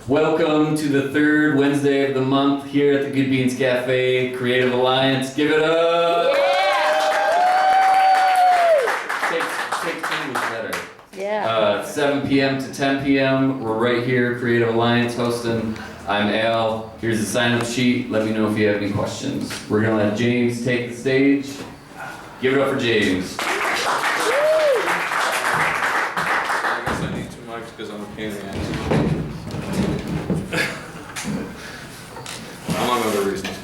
Welcome to the third Wednesday of the month here at the Good Beans Cafe Creative Alliance. Give it up! Yeah! Take two was better. Yeah. 7 p.m. to 10 p.m. We're right here, Creative Alliance hosting. I'm Al. Here's the sign-up sheet. Let me know if you have any questions. We're gonna let James take the stage. Give it up for James. I guess I need two mics because I'm a pain in the ass. Among other reasons.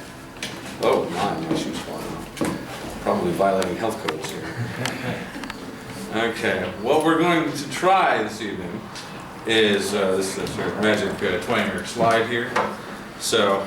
Oh my shoes flying off. Probably violating health codes here. Okay, what we're going to try this evening is this is our magic twanger slide here. So.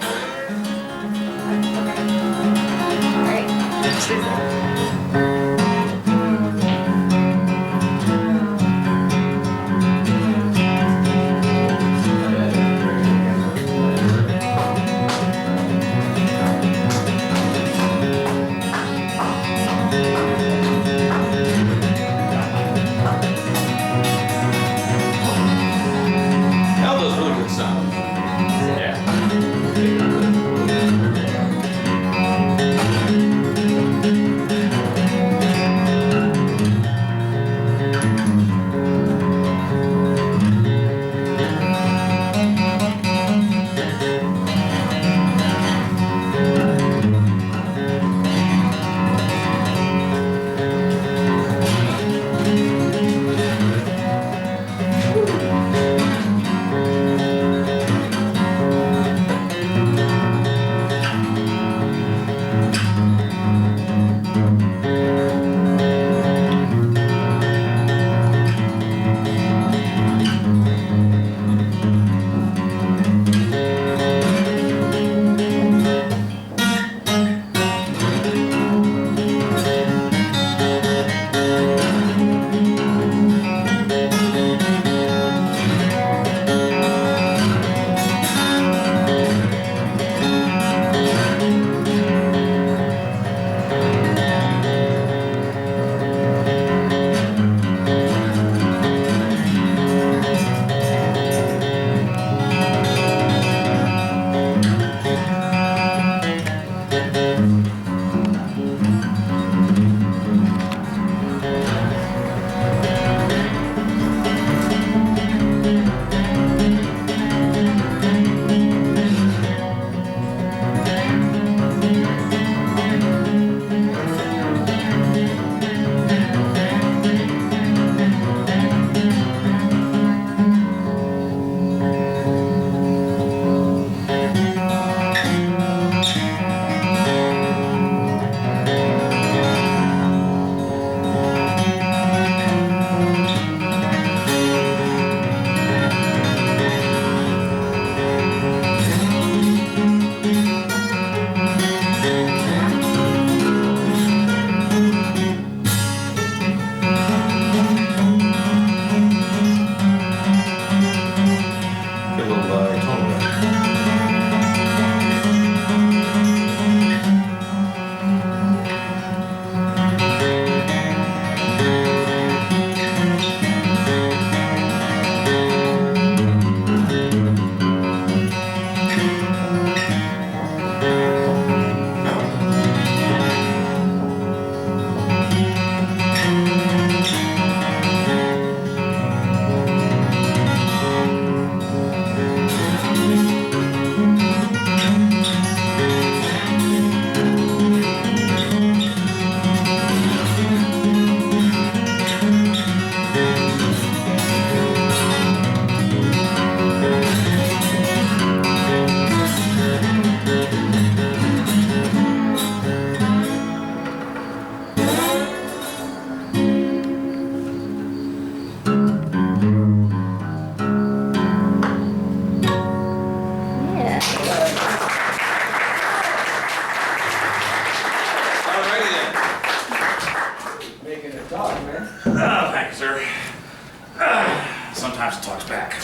Sometimes it talks back.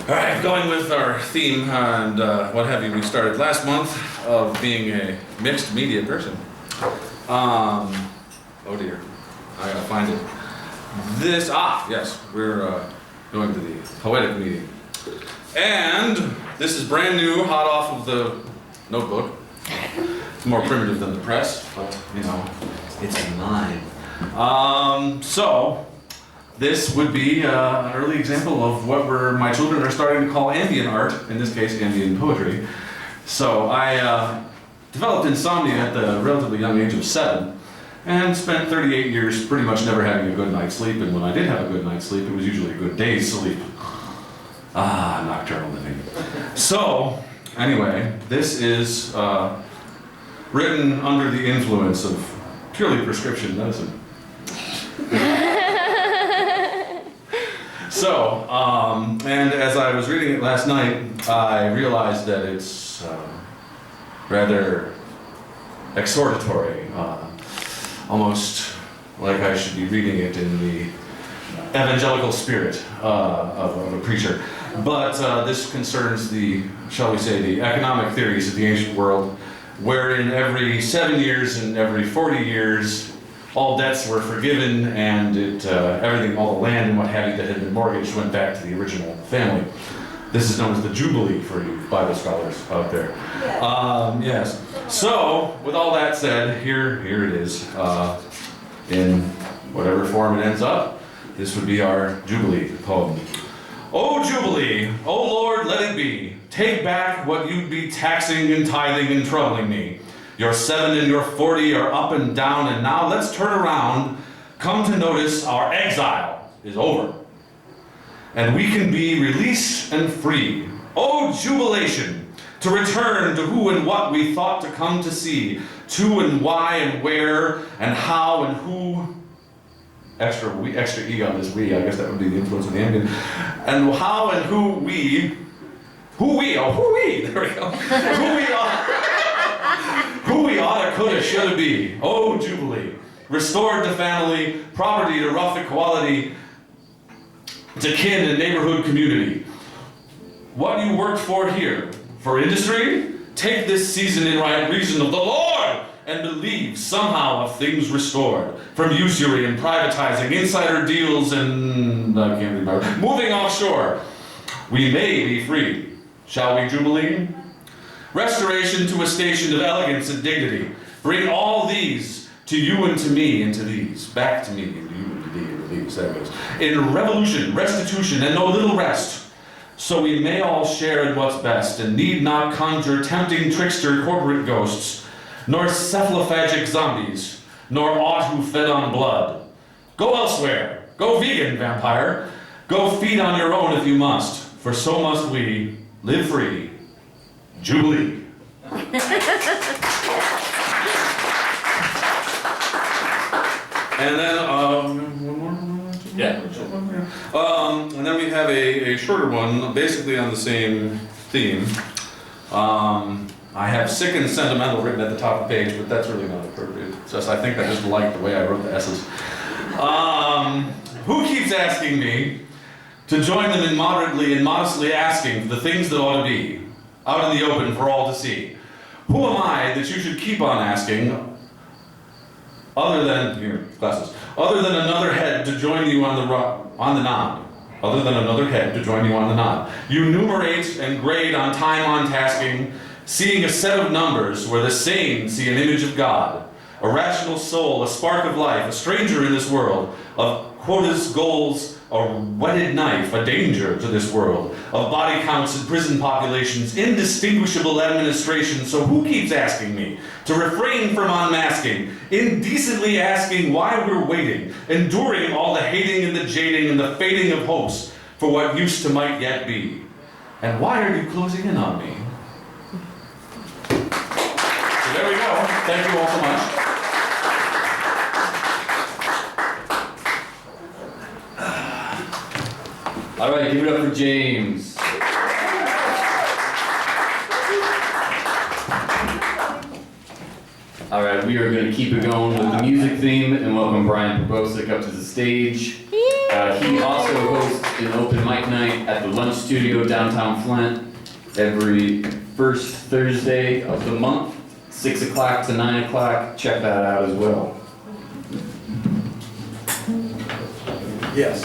All right, going with our theme and what have you, we started last month of being a mixed media person. Oh dear, I gotta find it. Yes, we're going to the poetic meeting. And this is brand new, hot off of the notebook. It's more primitive than the press, but you know, it's in line. So, this would be an early example of what my children are starting to call ambient art, in this case ambient poetry. So I developed insomnia at the relatively young age of 7 and spent 38 years pretty much never having a good night's sleep, and when I did have a good night's sleep, it was usually a good day's sleep. Nocturnal living. So, anyway, this is written under the influence of purely prescription medicine. So, and as I was reading it last night, I realized that it's rather exhortatory, almost like I should be reading it in the evangelical spirit of a preacher. But this concerns the, shall we say, the economic theories of the ancient world, wherein every 7 years and every 40 years, all debts were forgiven, and everything, all the land and what have you that had been mortgaged went back to the original family. This is known as the Jubilee for you Bible scholars out there. Yes. So, with all that said, here it is. In whatever form it ends up, this would be our Jubilee poem. O Jubilee, O Lord, let it be. Take back what you'd be taxing and tithing and troubling me. Your 7 and your 40 are up and down, and now let's turn around, come to notice our exile is over. And we can be released and free. Oh, jubilation, to return to who and what we thought to come to see, to and why and where and how and who. Extra E on this we, I guess that would be the influence of the ambient. And how and who we, there we go. Who we oughta, coulda, shoulda be. Oh, Jubilee. Restored to family, property to rough equality, to kin and neighborhood community. What you worked for here, for industry, take this season in right reason of the Lord, and believe somehow of things restored, from usury and privatizing, insider deals and, I can't remember, moving offshore. We may be free. Shall we, Jubilee? Restoration to a station of elegance and dignity. Bring all these to you and to me and to these. Back to me and to you and to thee and to these. There it goes. In revolution, restitution, and no little rest. So we may all share in what's best, and need not conjure tempting trickster corporate ghosts, nor cephalophagic zombies, nor aught who fed on blood. Go elsewhere. Go vegan, vampire. Go feed on your own if you must, for so must we live free. Jubilee. And then, one more? Yeah. And then we have a shorter one, basically on the same theme. I have sick and sentimental written at the top of the page, but that's really not appropriate. It's just, I think I just like the way I wrote the S's. Who keeps asking me to join them in moderately and modestly asking for the things that ought to be, out in the open for all to see? Who am I that you should keep on asking, other than another head to join you on the nod? Other than another head to join you on the nod. You numerate and grade on time on tasking, seeing a set of numbers where the sane see an image of God, a rational soul, a spark of life, a stranger in this world, of quotas, goals, a whetted knife, a danger to this world, of body counts and prison populations, indistinguishable administration. So who keeps asking me to refrain from unmasking, indecently asking why we're waiting, enduring all the hating and the jading and the fading of hopes for what used to might yet be? And why are you closing in on me? So there we go. Thank you all so much. All right, give it up for James. All right, we are going to keep it going with the music theme and welcome Brian Pobocik up to the stage. He also hosts an open mic night at the Lunch Studio downtown Flint every first Thursday of the month, 6 o'clock to 9 o'clock. Check that out as well. Yes.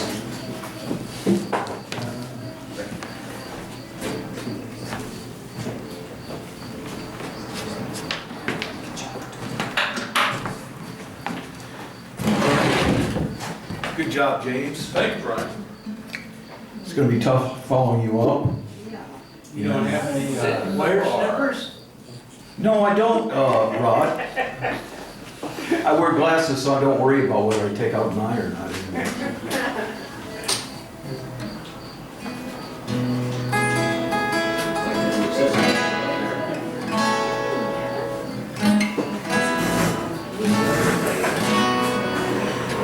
Good job, James. Thank you, Brian. It's gonna be tough following you up. You don't have any wire snippers? No, I don't, Rod. I wear glasses, so I don't worry about whether I take out an eye or not anymore.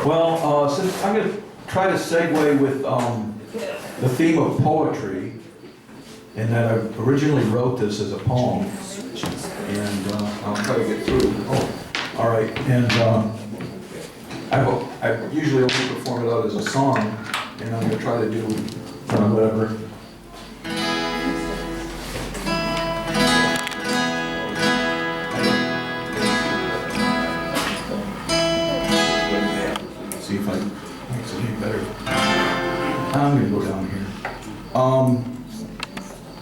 Well, since I'm gonna try to segue with the theme of poetry, and that I originally wrote this as a poem, and I'll try to get through. Oh, all right. And I usually only perform it out as a song, and I'm gonna try to do whatever. See if I makes it any better. I'm gonna go down here.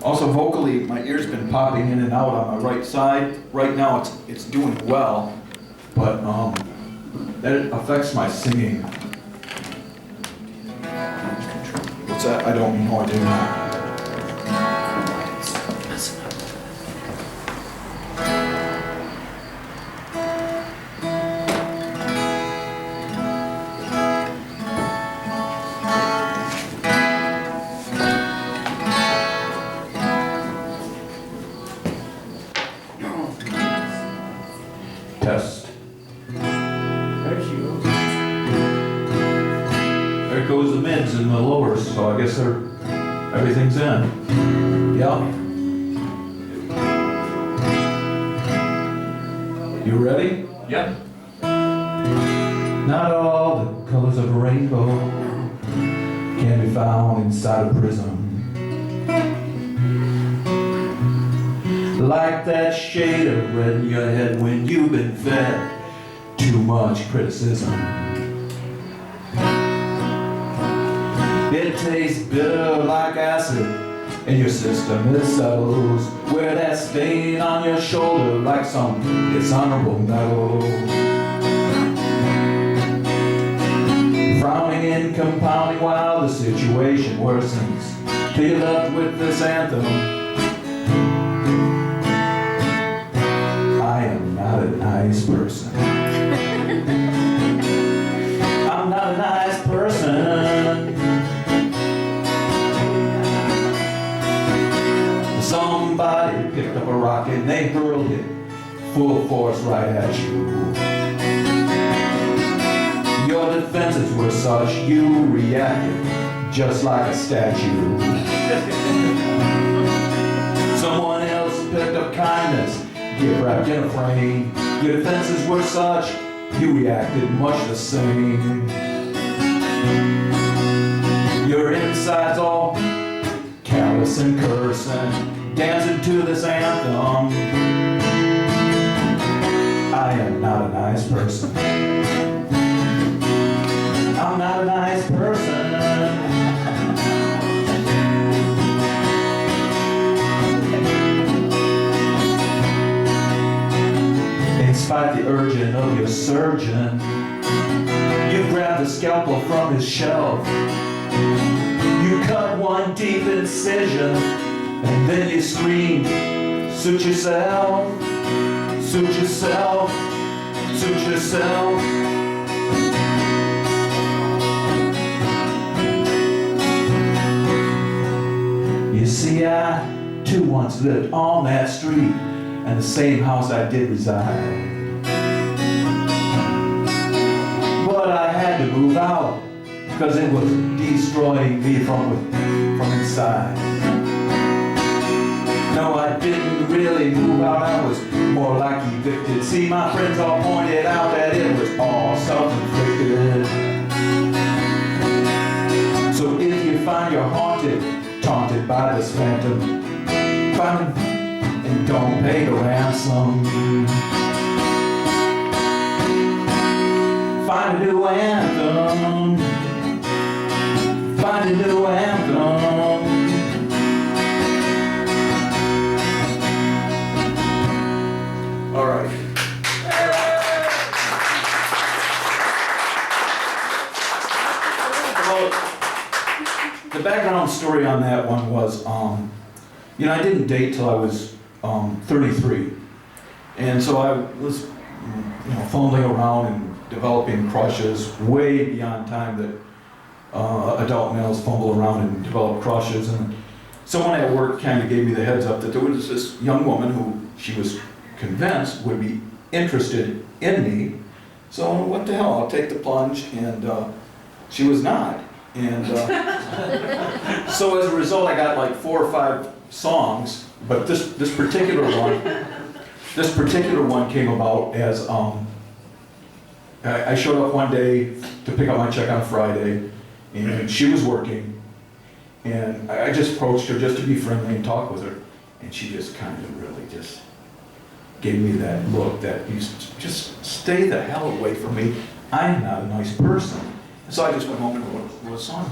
Also vocally, my ear's been popping in and out on my right side. Right now it's doing well, but that affects my singing. What's that? I don't know. I do not. Test. There goes the mids and the lowers, so I guess everything's in. Yeah. You ready? Yep. Not all the colors of a rainbow can be found inside a prism. Like that shade of red in your head when you've been fed too much criticism. It tastes bitter like acid in your system. It settles where that stain on your shoulder like some dishonorable metal. Frowning and compounding while the situation worsens. Till you're left with this anthem. I am not a nice person. I'm not a nice person. Somebody picked up a rock and they hurled it full force right at you. Your defenses were such, you reacted just like a statue. Someone else picked up kindness, get wrapped in a frame. Your defenses were such, you reacted much the same. Your insides all callous and cursing, dancing to this anthem. I am not a nice person. I'm not a nice person. Despite the urging of your surgeon, you grab the scalpel from his shelf. You cut one deep incision, and then you scream, suit yourself, suit yourself, suit yourself. You see, I too once lived on that street, and the same house I did reside. But I had to move out, because it was destroying me from inside. No, I didn't really move out, I was more like evicted. See, my friends all pointed out that it was all self-inflicted. So if you find you're haunted, taunted by this phantom, find and don't pay the ransom. Find a new anthem. find a new anthem. All right. Well, the background story on that one was, you know, I didn't date till I was 33. And so I was, you know, fumbling around and developing crushes way beyond time that adult males fumble around and develop crushes. And someone at work kind of gave me the heads up that there was this young woman who she was convinced would be interested in me. So what the hell, I'll take the plunge. And she was not. And so as a result, I got like 4 or 5 songs, but this particular one came about as I showed up one day to pick up my check on Friday, and she was working, and I just approached her just to be friendly and talk with her, and she just kind of really just gave me that look that you just stay the hell away from me. I'm not a nice person. So I just went home and wrote a song.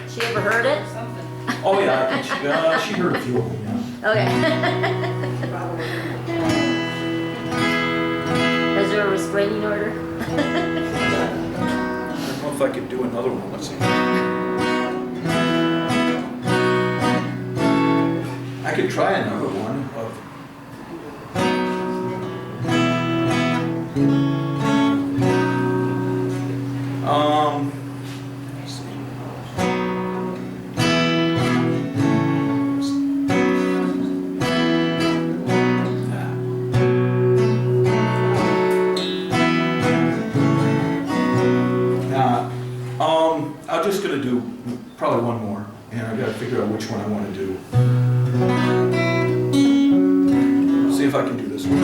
She ever heard it? Oh yeah, I think she heard a few of them, yeah. Okay. Is there a restraining order? I don't know if I could do another one, let's see. I could try another one. Let's see. I'm just gonna do probably one more, and I gotta figure out which one I want to do. See if I can do this one.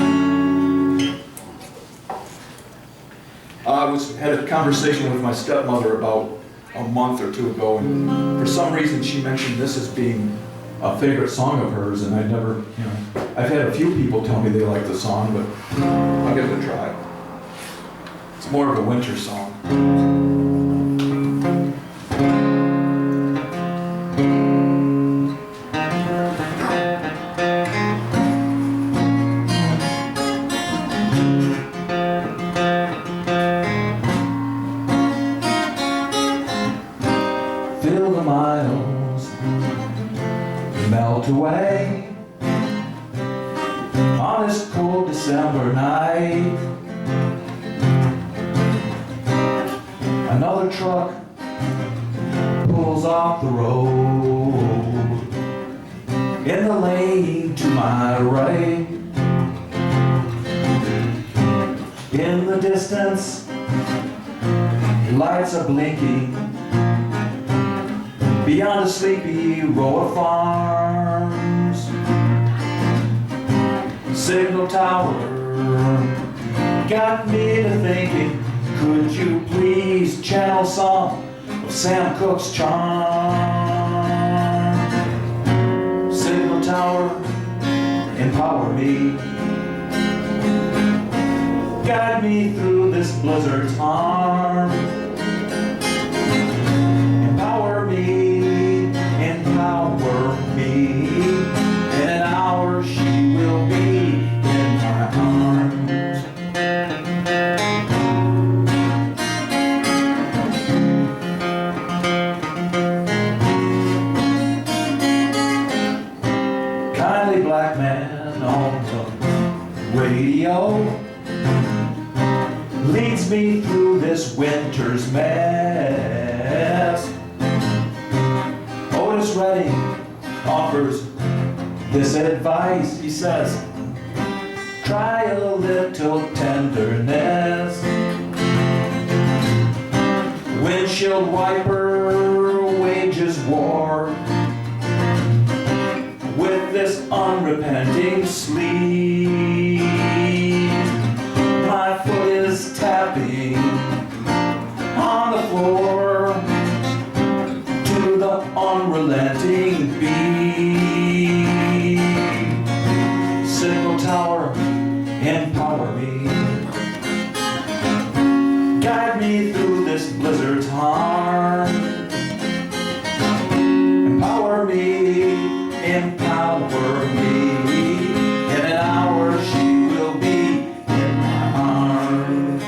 I had a conversation with my stepmother about a month or 2 ago, and for some reason she mentioned this as being a favorite song of hers, and I never, you know, I've had a few people tell me they like the song, but I'll give it a try. It's more of a winter song. Fill the miles, melt away on this cold December night. Another truck pulls off the road in the lane to my right. In the distance, lights are blinking beyond a sleepy row of farms. Signal tower got me to thinking, could you please channel some of Sam Cooke's charm? Signal tower, empower me, guide me through this blizzard's harm. Empower me, in an hour she will be in my arms. Kindly black man on the radio leads me through this winter's mess. Otis Redding offers this advice. He says, try a little tenderness. Windshield wiper wages war with this unrepenting sleep. My foot is tapping on the floor to the unrelenting beat. Signal tower, empower me. empower me. In an hour she will be in my arms.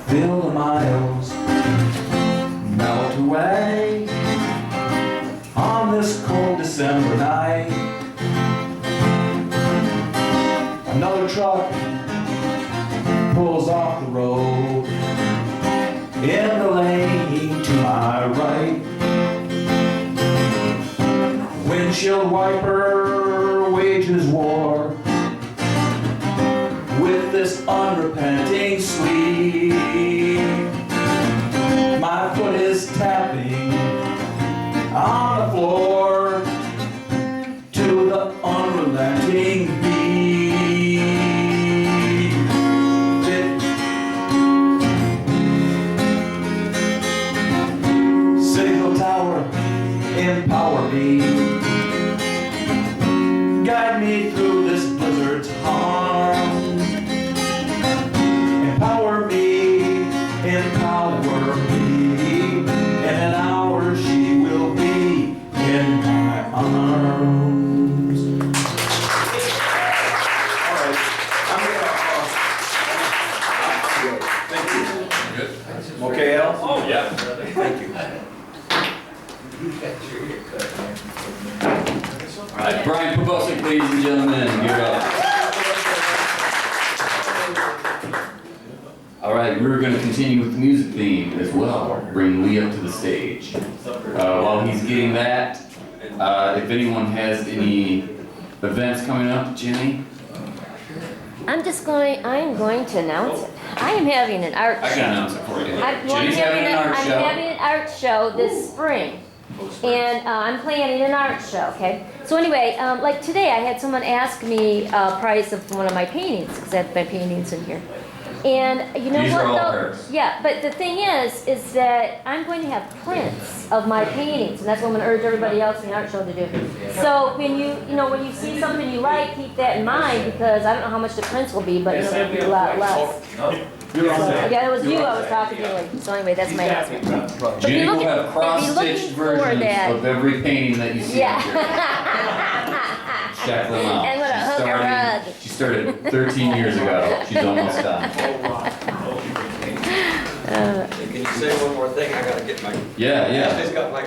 Feel the miles melt away on this cold December night. Another truck pulls off the road in the lane to my right. Windshield wiper wages war with this unrepenting sleep. My foot is tapping on the floor to the unrelenting beat. Signal tower, empower me. Guide me through this blizzard's harm. Empower me, empower me. In an hour she will be in my arms. All right. I'm good. Thank you. Good. Okay, Al? Oh, yeah. Thank you. All right, Brian Pobocik, ladies and gentlemen, give it up. All right, we're going to continue with the music theme as well. Bring Lee up to the stage. While he's getting that, if anyone has any events coming up, Jenny? I'm going to announce it. I am having an art I show. can announce it for you. I'm Jenny's having an art I'm show. having an art show this spring. And I'm planning an art show, okay? So anyway, like today I had someone ask me a price of one of my paintings, because I have my paintings in here. And you know These what are all though? hers. Yeah, but the thing is that I'm going to have prints of my paintings, and that's what I'm gonna urge everybody else in the art show to do. So when you see something you like, keep that in mind, because I don't know how much the prints will be, but it'll be a lot less. Yeah, it was you I was talking to. So anyway, that's my husband. Jenny will looking- have cross-stitched looking for versions that. of every painting that you see up here. Yeah. Check them out. And with a hook or rug. She started 13 years ago. She's almost done. Can you say one more thing? I gotta get my. Yeah, I just got my.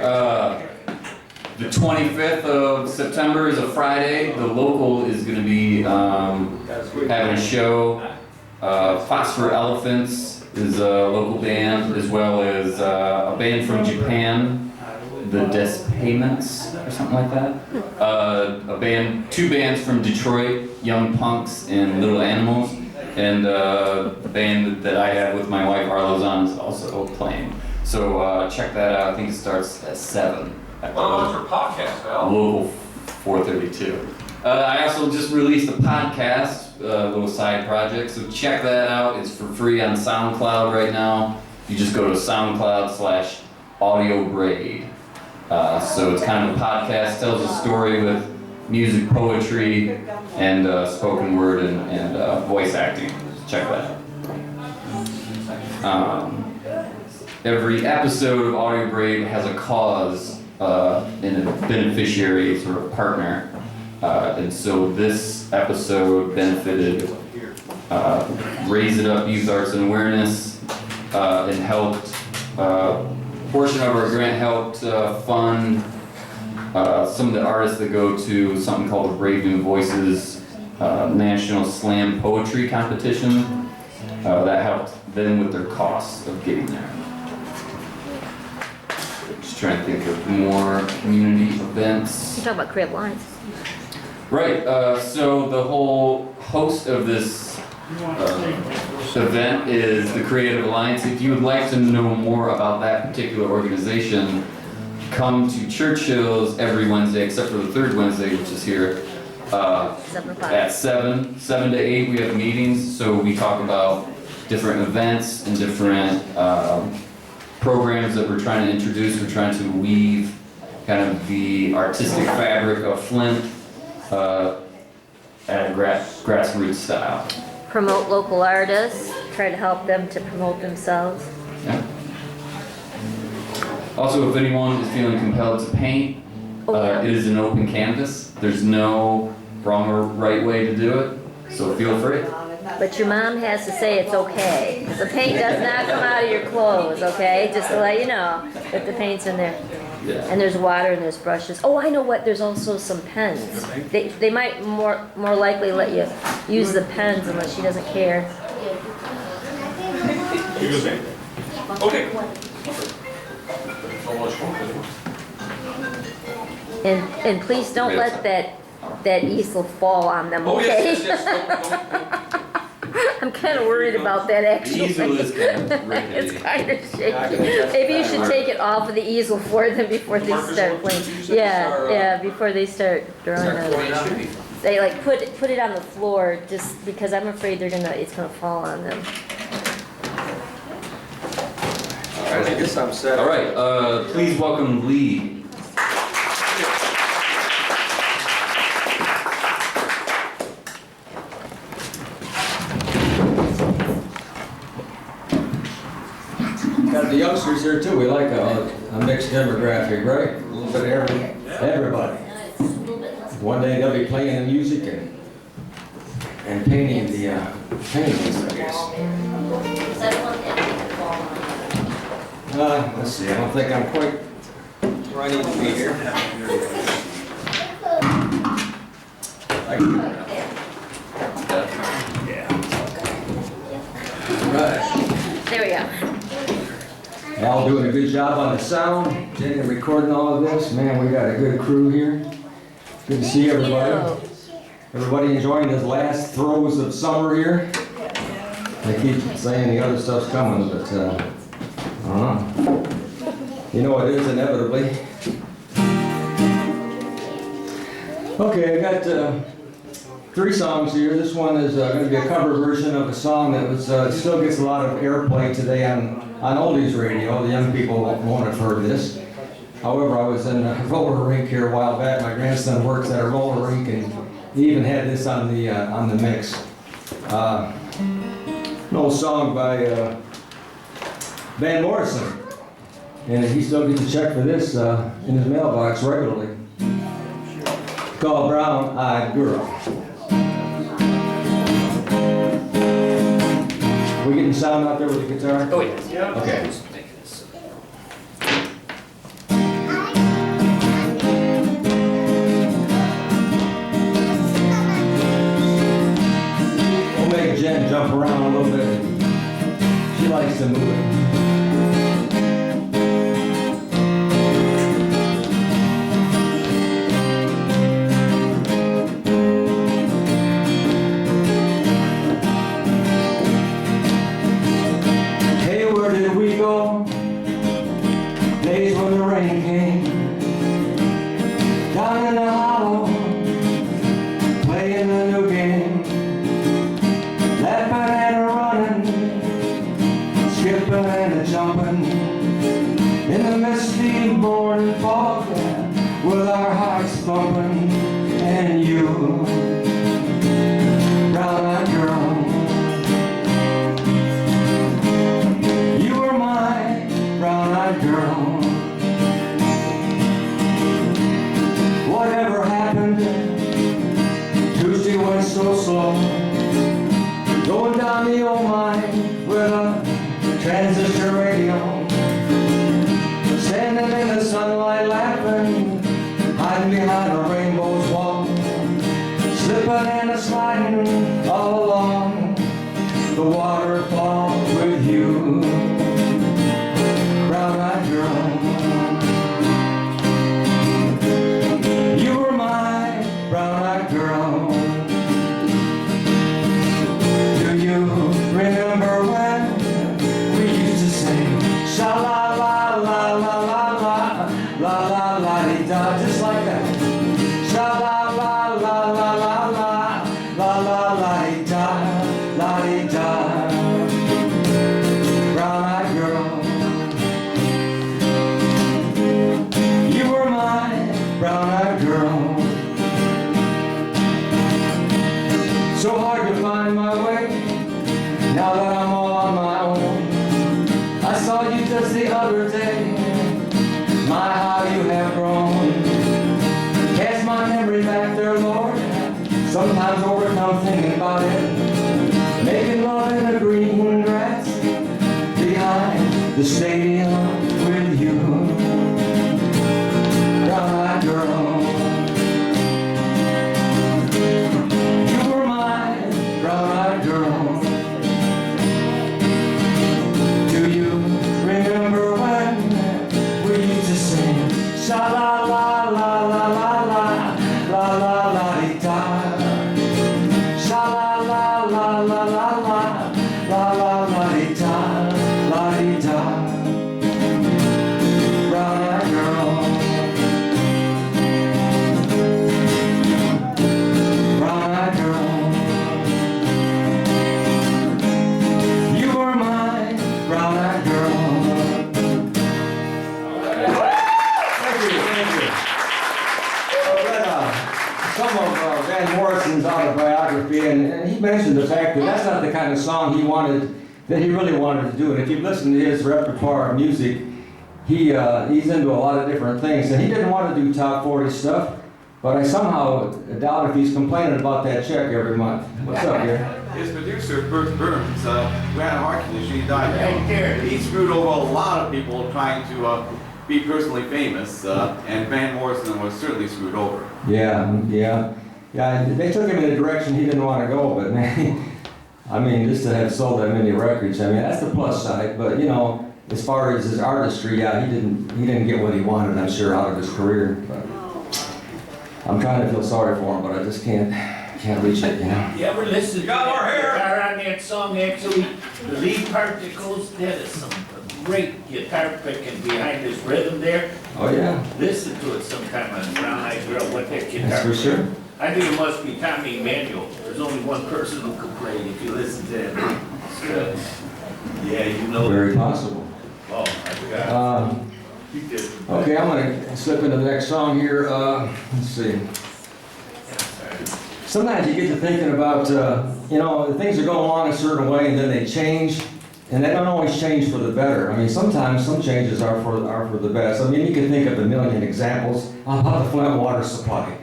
The 25th of September is a Friday. The local is going to be having a show. Phosphor Elephants is a local band, as well as a band from Japan, the Despayments or something like that. Two bands from Detroit, Young Punks and Little Animals, and the band that I have with my wife Arlo Zahn is also playing. So check that out. I think it starts at 7. What about your podcast, Al? Local 432. I also just released a podcast, a little side project, so check that out. It's for free on SoundCloud right now. You just go to SoundCloud/AudioBraid. So it's kind of a podcast, tells a story with music, poetry, and spoken word and voice acting. Check that out. Every episode of AudioBraid has a cause and a beneficiary, sort of partner. And so this episode benefited Raise It Up Youth Arts and Awareness and helped, portion of our grant helped fund some of the artists that go to something called the Brave New Voices National Slam Poetry Competition. That helped them with their costs of getting there. Just trying to think of more community events. You talk about Crib Lines. Right, so the whole host of this event is the Creative Alliance. If you would like to know more about that particular organization, come to Churchill's every Wednesday, except for the third Wednesday, which is here, 7 o'clock. at 7 to 8 we have meetings, so we talk about different events and different programs that we're trying to introduce. We're trying to weave kind of the artistic fabric of Flint at a grassroots style. Promote local artists. try to help them to promote themselves. Yeah. Also, if anyone is feeling compelled to paint, it is an open canvas. There's no wrong or right way to do it, so feel free. But your mom has to say it's okay. The paint does not come out of your clothes, okay? Just to let you know that the paint's in there. Yeah. And there's water and there's brushes. Oh, I know what, there's also some pens. They might more likely let you use the pens unless she doesn't care. Excuse me. Okay. And please don't let that easel fall on them, Oh, okay? yes. Don't. I'm kind of worried about that The actually. easel is kind of It's rickety. kind of shaky. Maybe you should take it off of the easel for them before they start playing. Yeah, before they start drawing on it. They like put it on the floor just because I'm afraid it's gonna fall on them. All right, I guess I'm set. All right, please welcome Lee. Got the youngsters here too. We like a mixed demographic, right? A little bit of everybody. One day they'll be playing the music and painting the paintings, I guess. Let's see. I don't think I'm quite where I need to be here. Right. There we go. Al doing a good job on the sound, Jenny recording all of this. Man, we got a good crew here. Good to see everybody. Everybody enjoying this last throes of summer here. They keep saying the other stuff's coming, but you know it is inevitably. Okay, I got 3 songs here. This one is going to be a cover version of a song that was still gets a lot of airplay today on oldies radio. The young people won't have heard this. However, I was in a roller rink here a while back. My grandson works at a roller rink, and he even had this on the mix. An old song by Van Morrison, and he still gets a check for this in his mailbox regularly. It's called Brown Eyed Girl. We getting sound out there with the guitar? Oh, yes. Yeah. Okay. We'll make Jen jump around a little bit. She likes to move it. Days when the rain came down in the hollow, playing a new game, laughing and running, skipping and jumping in the misty morning fog, with our hearts thumping, and you, brown-eyed girl. Girl, whatever happened? Tuesday went so slow, going down the old mine with a transistor radio, standing in the sunlight laughing, hiding behind a rainbow's wall, slipping and a sliding all along the waterfall with you. Brown-eyed girl, you were my brown-eyed girl. Do you remember when we used to the stadium with you, brown-eyed girl. You were my brown-eyed girl. Do you remember when we used to sing sha la la la la la la la la la di da, sha la la la la la la la la la di da, la di da, brown-eyed girl, brown-eyed girl, you were my brown-eyed girl. Thank you. I read some of Van Morrison's autobiography, and he mentioned the fact that that's not the kind of song that he really wanted to do. And if you listen to his repertoire of music, he's into a lot of different things, and he didn't want to do top 40 stuff. But I somehow doubt if he's complaining about that check every month. What's up, Gary? His producer, Bert Burns, who had a heart condition, he died. He screwed over a lot of people trying to be personally famous, and Van Morrison was certainly screwed over. Yeah. They took him in a direction he didn't want to go, but man, I mean, just to have sold that many records, I mean, that's the plus side. But you know, as far as his artistry, yeah, he didn't get what he wanted, I'm sure, out of his career. But I'm trying to feel sorry for him, but I just can't reach it, you know. You ever listen to got more that hair? guitar on that song? Actually, the lead part that goes, that is some great guitar picking behind this rhythm there. Oh yeah, Listen to it sometime on Brown Eyed Girl, what that guitar. that's for sure. I think it must be Tommy Emmanuel. There's only one person who can play it if you listen to that. Yeah, you know. Very possible. Oh, I forgot. You did. Okay, I'm gonna slip into the next song here. Let's see. Sometimes you get to thinking about, you know, things are going along a certain way and then they change, and they don't always change for the better. I mean, sometimes some changes are for the best. I mean, you can think of a million examples. How about the Flint water supply?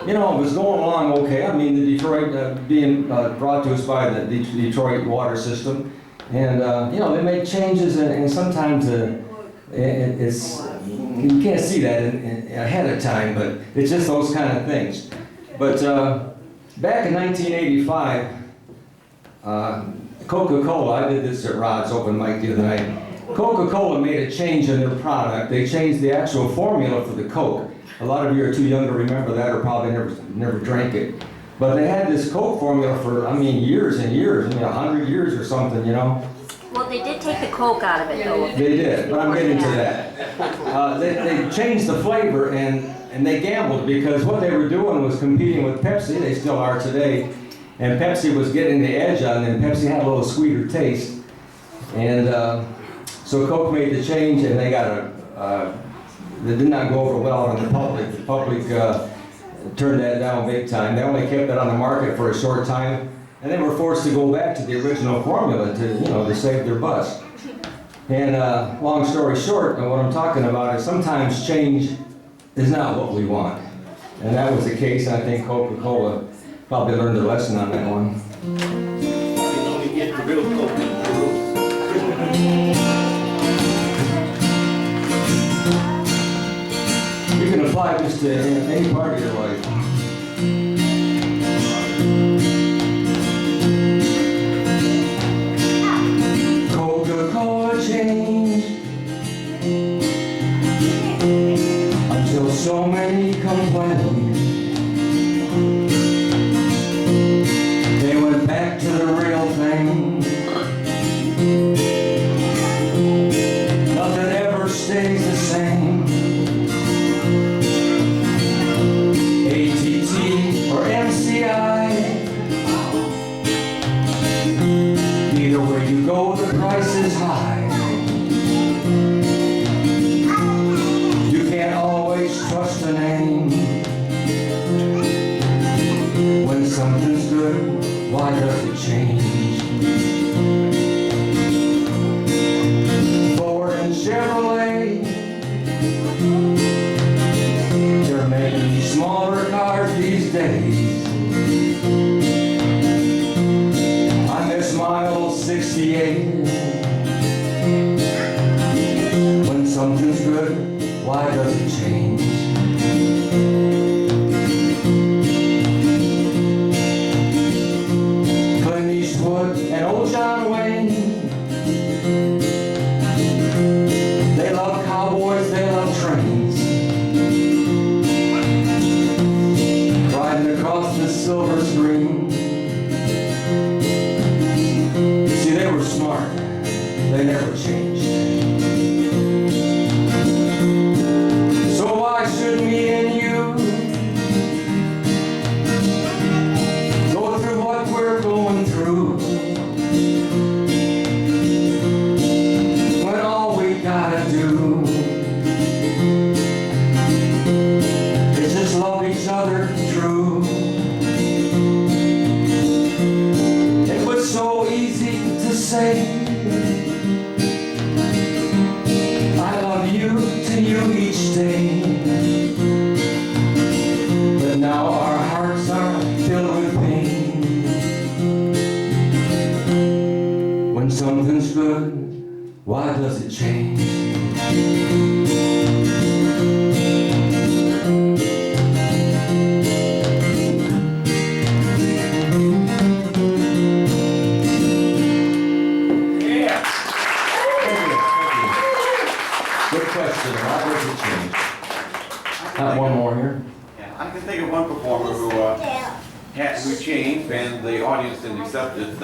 You know, it was going along okay. I mean, the Detroit being brought to us by the Detroit water system, and you know, they make changes, and sometimes it's you can't see that ahead of time, but it's just those kind of things. But back in 1985, Coca-Cola, I did this at Rod's open mic the other night. Coca-Cola made a change in their product. They changed the actual formula for the Coke. A lot of you are too young to remember that, or probably never drank it. But they had this Coke formula for, I mean, years and years, I mean, 100 years or something, you know. Well, they did take the Coke out of it, though. They did, but I'm getting to that. They changed the flavor, and they gambled, because what they were doing was competing with Pepsi. They still are today. And Pepsi was getting the edge on them. Pepsi had a little sweeter taste. And so Coke made the change, and they got they did not go over well on the public. The public turned that down big time. They only kept it on the market for a short time, and they were forced to go back to the original formula to save their butts. And long story short, what I'm talking about is sometimes change is not what we want. And that was the case, and I think Coca-Cola probably learned a lesson on that one. You can only get the real Coke in Peru. You can apply this to any part of your life. Coca-Cola changed until so many complained. They went back to the real thing. Nothing ever stays the same. 8 changed. So why should me and you go through what we're going through, when all we gotta do is just love each other true? It was so easy to say I love you to you each day, but now our hearts are filled with pain. When something's good, why does it change? Good question. Why does it change? Got one more here. Yeah, I can think of one performer who changed and the audience didn't accept it.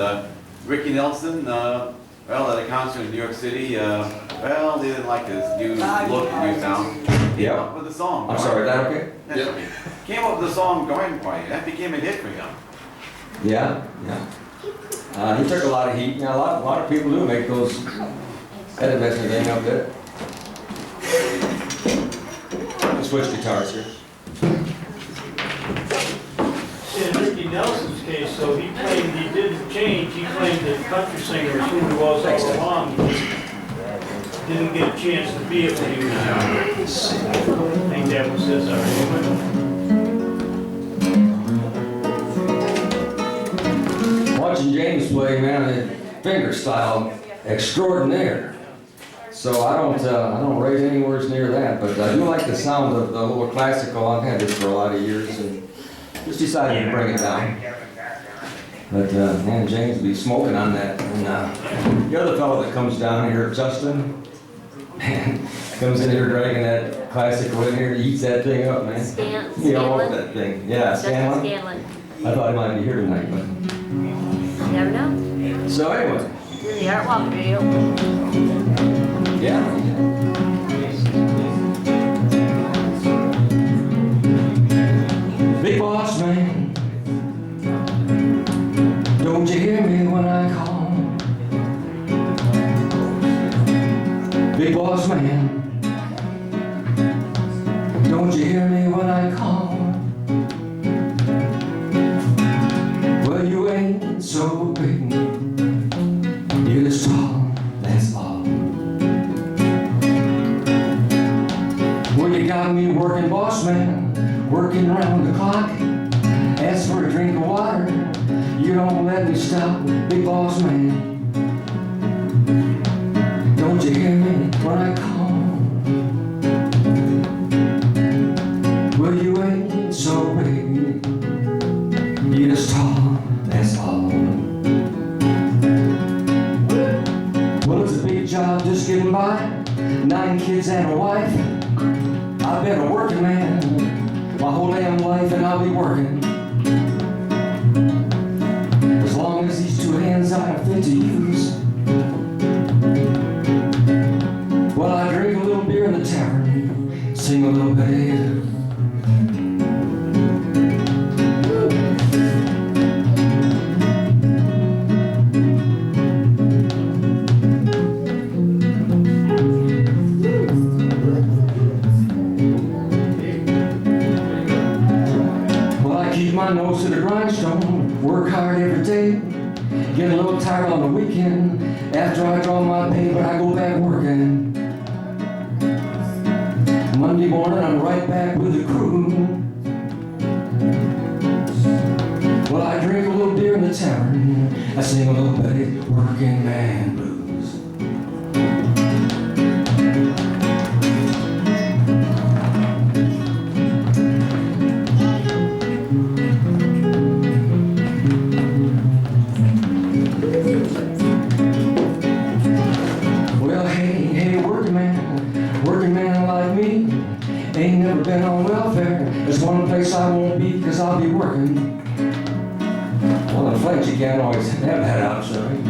Ricky Nelson, well, at a concert in New York City, well, they didn't like his new look and new sound. Came up with a song. I'm sorry, is that okay? That's okay. Came up with a song, Garden Party. That became a hit for him. Yeah, yeah. He took a lot of heat. Now, a lot of people do make those edit messing thing up there. Let's switch guitars here. In Ricky Nelson's case, so he claimed he didn't change. He claimed that country singer is who he was all along. He just didn't get a chance to be it when he was younger. I think that was his argument. Watching James play, man, the finger style extraordinaire. So I don't rate anywhere near that, but I do like the sound of the little classical. I've had this for a lot of years and just decided to bring it down. But man, James will be smoking on that. And the other fellow that comes down here, Justin, man, comes in here dragging that classical in here, eats that thing up, man. He all over that thing. Yeah, Scanlon. Scanlon. I thought he might be here tonight, but. You never know. So anyway. Do the art walk video. Yeah. Big boss man, don't you hear me when I call? Big boss man, don't you hear me when I call? Well, you ain't so big, you're just tall, that's all. Well, you got me working, boss man, working round the clock. Ask for a drink of water, you don't let me stop, big boss man. Don't you hear me when I call? Well, you ain't so big, you're just tall, that's all. Well, it's a big job just getting by, 9 kids and a wife. I've been a working man my whole damn life, and I'll be working as long as these 2 hands are fit to use. Well, I drink a little beer in the tavern, sing a little bit. My nose to the grindstone, work hard every day, get a little tired on the weekend, after I draw my pay, but I go back working. Monday morning, I'm right back with the crew. Well, I drink a little beer in the tavern, I sing a little bit of working man blues. Ain't never been on welfare. There's one place I won't be, cause I'll be working. Well, in Flint, you can't always have that option, right?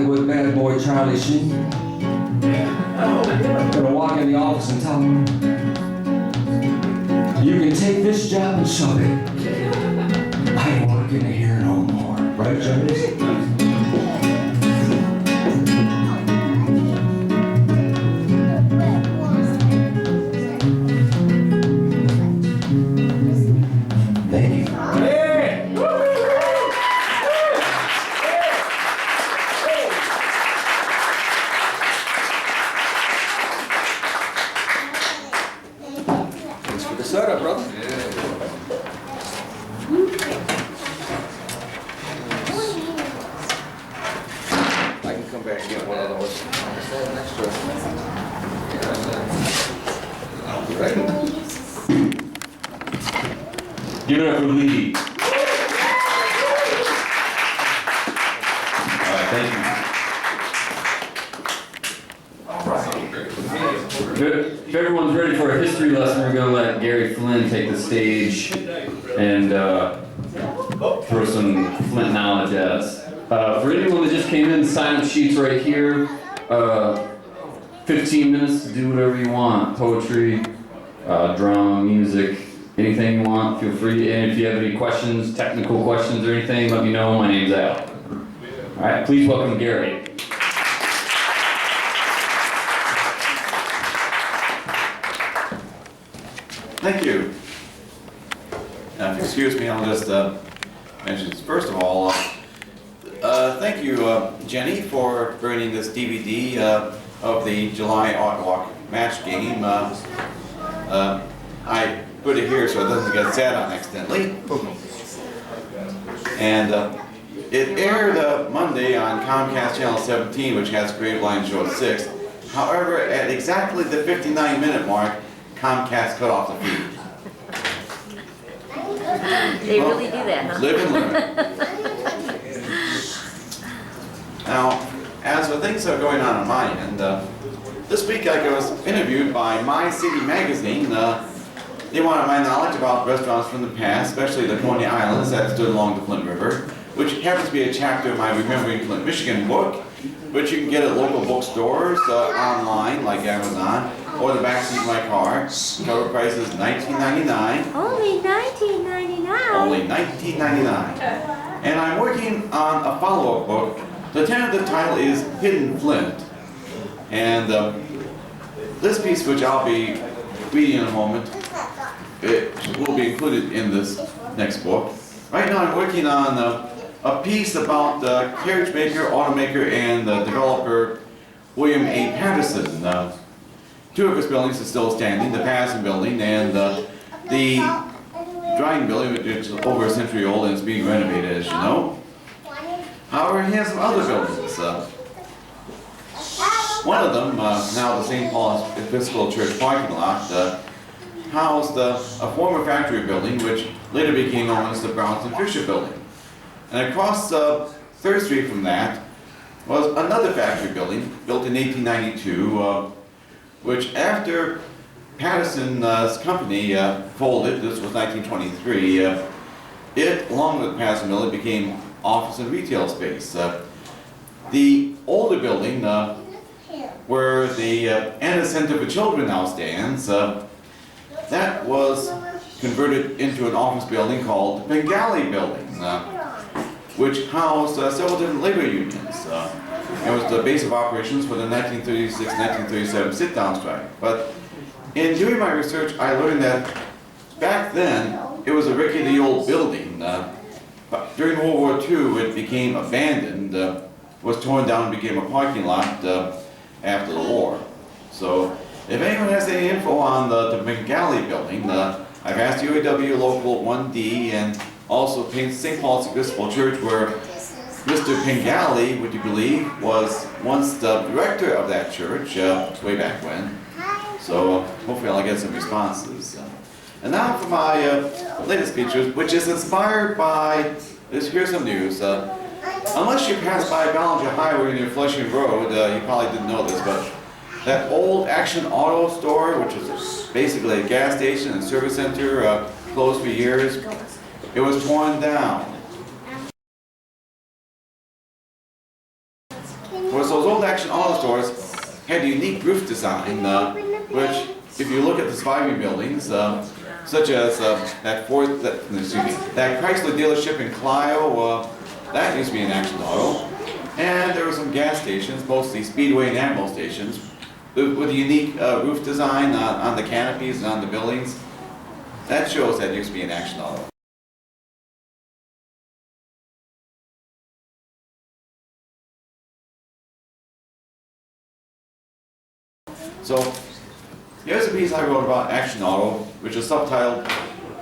Hollywood bad boy Charlie Sheen. Gonna walk in the office and tell him, you can take this job and shove it. I ain't working here no more. Right, James? Thank you. Thanks for the setup, brother. I can come back and get one of those. Right. Give it up for Lee. All right, thank you. If everyone's ready for a history lesson, we're gonna let Gary Flynn take the stage and throw some Flint knowledge at us. For anyone that just came in, sign-up sheets right here. 15 minutes to do whatever you want. Poetry, drama, music, anything you want, feel free. And if you have any questions, technical questions or anything, let me know. My name's Al. All right, please welcome Gary. Thank you. Now, if you excuse me, I'll just mention this. First of all, thank you, Jenny, for bringing this DVD of the July Art Walk match game. I put it here so it doesn't get sat on accidentally. And it aired Monday on Comcast Channel 17, which has Grave Line Show at 6. However, at exactly the 59-minute mark, Comcast cut off the feed. They really do that, huh? Live and learn. Now, as for things that are going on my end, this week I was interviewed by My City Magazine. They wanted my knowledge about restaurants from the past, especially the Coney Islands that stood along the Flint River, which happens to be a chapter of my Remembering Flint, Michigan book, which you can get at local bookstores, online like Amazon, or the backseat of my car. Cover price is $19.99. Only $19.99. Only $19.99. And I'm working on a follow-up book. The tentative title is Hidden Flint. And this piece, which I'll be reading in a moment, it will be included in this next book. Right now I'm working on a piece about the carriage maker, automaker, and developer William A. Patterson. Two of his buildings are still standing, the Patterson building and the drying building, which is over a century old and is being renovated, as you know. However, he has some other buildings. One of them, now the St. Paul's Episcopal Church parking lot, housed a former factory building, which later became known as the Brownson Fisher building. And across 3rd Street from that was another factory building, built in 1892, which after Patterson's company folded, this was 1923, it, along with Patterson Mill, became office and retail space. The older building, where the Anna Center for Children now stands, that was converted into an office building called the Bengali Building, which housed several different labor unions. It was the base of operations for the 1936-1937 sit-down strike. But in doing my research, I learned that back then, it was a rickety old building. But during World War II, it became abandoned, was torn down and became a parking lot after the war. So if anyone has any info on the Bengali building, I've asked UAW Local 1D and also St. Paul's Episcopal Church, where Mr. Bengali, would you believe, was once the director of that church, way back when. So hopefully I'll get some responses. And now for my latest feature, which is inspired by this. Here's some news. Unless you pass by Ballinger Highway near Flushing Road, you probably didn't know this, but that old Action Auto store, which was basically a gas station and service center, closed for years, it was torn down. was those old Action Auto stores had a unique roof design, which, if you look at the surviving buildings, such as that Chrysler dealership in Clio, that used to be an Action Auto. And there were some gas stations, mostly Speedway and Ammo stations, with a unique roof design on the canopies and on the buildings. That shows that it used to be an Action Auto. So, here's a piece I wrote about Action Auto, which is subtitled,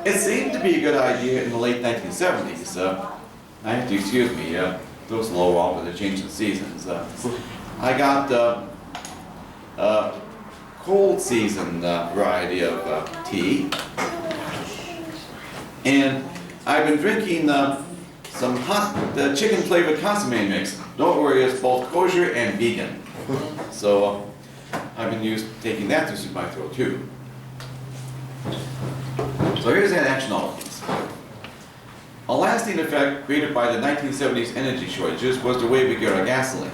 "It seemed to be a good idea in the late 1970s. I have to excuse me, it was a little while with the change in seasons. I got cold season variety of tea. And I've been drinking some hot chicken flavored consomme mix. Don't worry, it's both kosher and vegan. So I've been taking that to suit my throat too. So here's that Action Auto piece. A lasting effect created by the 1970s energy shortages was the way we get our gasoline.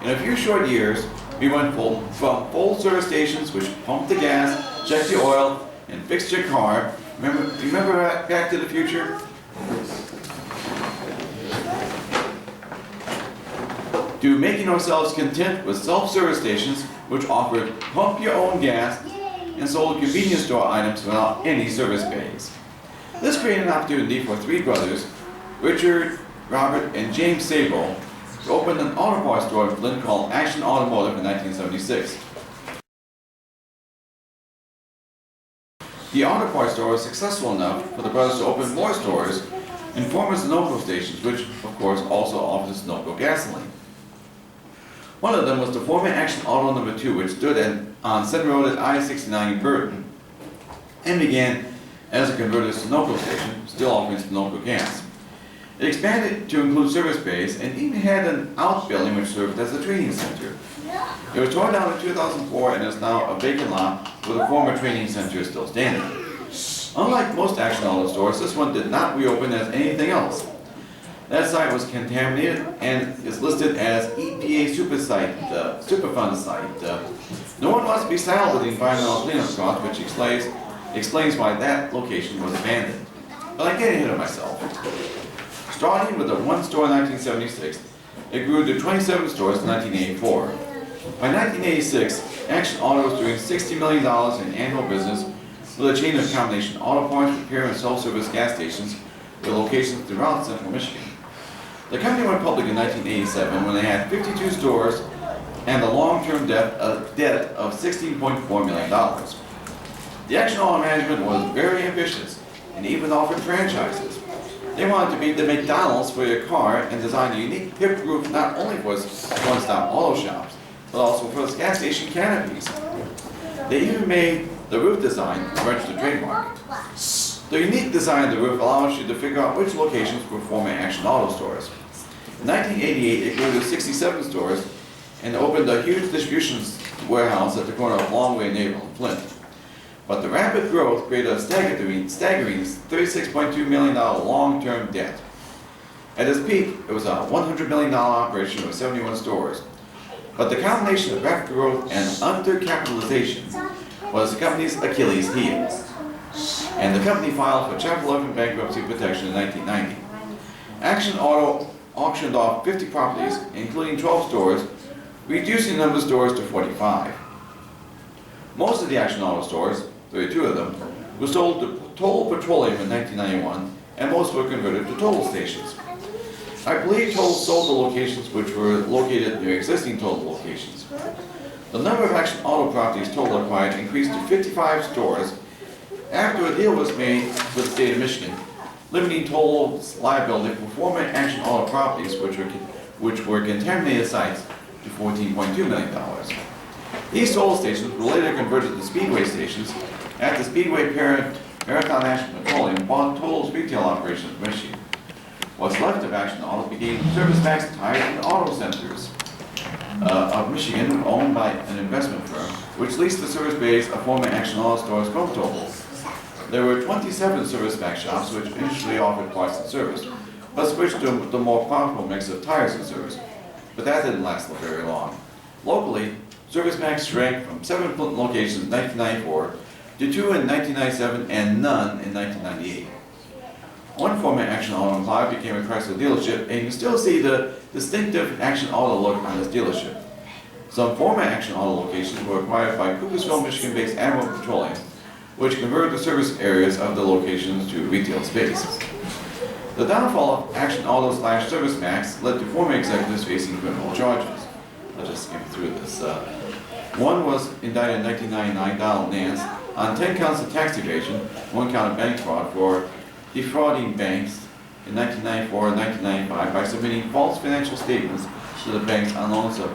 In a few short years, we went from full service stations which pumped the gas, checked the oil, and fixed your car. Do you remember Back to the Future? To making ourselves content with self-service stations which offered pump your own gas and sold convenience store items without any service bays. This created an opportunity for three brothers, Richard, Robert, and James Sable, to open an auto parts store in Flint called Action Automotive in 1976. The auto parts store was successful enough for the brothers to open more stores in former Sunoco stations, which of course also offered Sunoco gasoline. One of them was the former Action Auto No. 2, which stood on Center Road at I-69 in Burton, and began as a converted Sunoco station, still offering Sunoco gas. It expanded to include service bays and even had an outbuilding which served as a training center. It was torn down in 2004 and is now a vacant lot with a former training center still standing. Unlike most Action Auto stores, this one did not reopen as anything else. That site was contaminated and is listed as EPA Superfund site. No one wants to be saddled with the environmental cleanup cost, which explains why that location was abandoned. But I get ahead of myself. Starting with a one store in 1976, it grew to 27 stores in 1984. By 1986, Action Auto was doing $60 million in annual business with a chain of combination auto parts, repair, and self-service gas stations with locations throughout central Michigan. The company went public in 1987 when they had 52 stores and a long-term debt of $16.4 million. The Action Auto management was very ambitious and even offered franchises. They wanted to be the McDonald's for your car and designed a unique hip roof not only for one-stop auto shops, but also for its gas station canopies. They even made the roof design a registered trademark. The unique design of the roof allows you to figure out which locations were former Action Auto stores. In 1988, it grew to 67 stores and opened a huge distribution warehouse at the corner of Longway and Naval in Flint. But the rapid growth created a staggering $36.2 million long-term debt. At its peak, it was a $100 million operation with 71 stores. But the combination of rapid growth and undercapitalization was the company's Achilles heel. And the company filed for Chapter 11 bankruptcy protection in 1990. Action Auto auctioned off 50 properties, including 12 stores, reducing the number of stores to 45. Most of the Action Auto stores, 32 of them, were sold to Total Petroleum in 1991, and most were converted to Total stations. I believe Total sold the locations which were located near existing Total locations. The number of Action Auto properties Total acquired increased to 55 stores after a deal was made with the state of Michigan, limiting Total's liability for former Action Auto properties which were contaminated sites to $14.2 million. These Total stations were later converted to Speedway stations after Speedway parent Marathon Action Petroleum bought Total's retail operations in Michigan. What's left of Action Auto became Service Max Tire and Auto Centers of Michigan, owned by an investment firm, which leased the service bays of former Action Auto stores from Total. There were 27 Service Max shops which initially offered parts and service, but switched to the more powerful mix of tires and service. but that didn't last very long. Locally, service max shrank from 7 Flint locations in 1994 to 2 in 1997 and none in 1998. One former Action Auto in Clyde became a Chrysler dealership, and you can still see the distinctive Action Auto look on this dealership. Some former Action Auto locations were acquired by Coopersville, Michigan-based Admiral Petroleum, which converted the service areas of the locations to retail space. The downfall of Action Auto / Service Max led to former executives facing criminal charges. I'll just skim through this. One was indicted in 1999, Donald Nance, on 10 counts of tax evasion, 1 count of bank fraud for defrauding banks in 1994 and 1995 by submitting false financial statements to the banks on loans of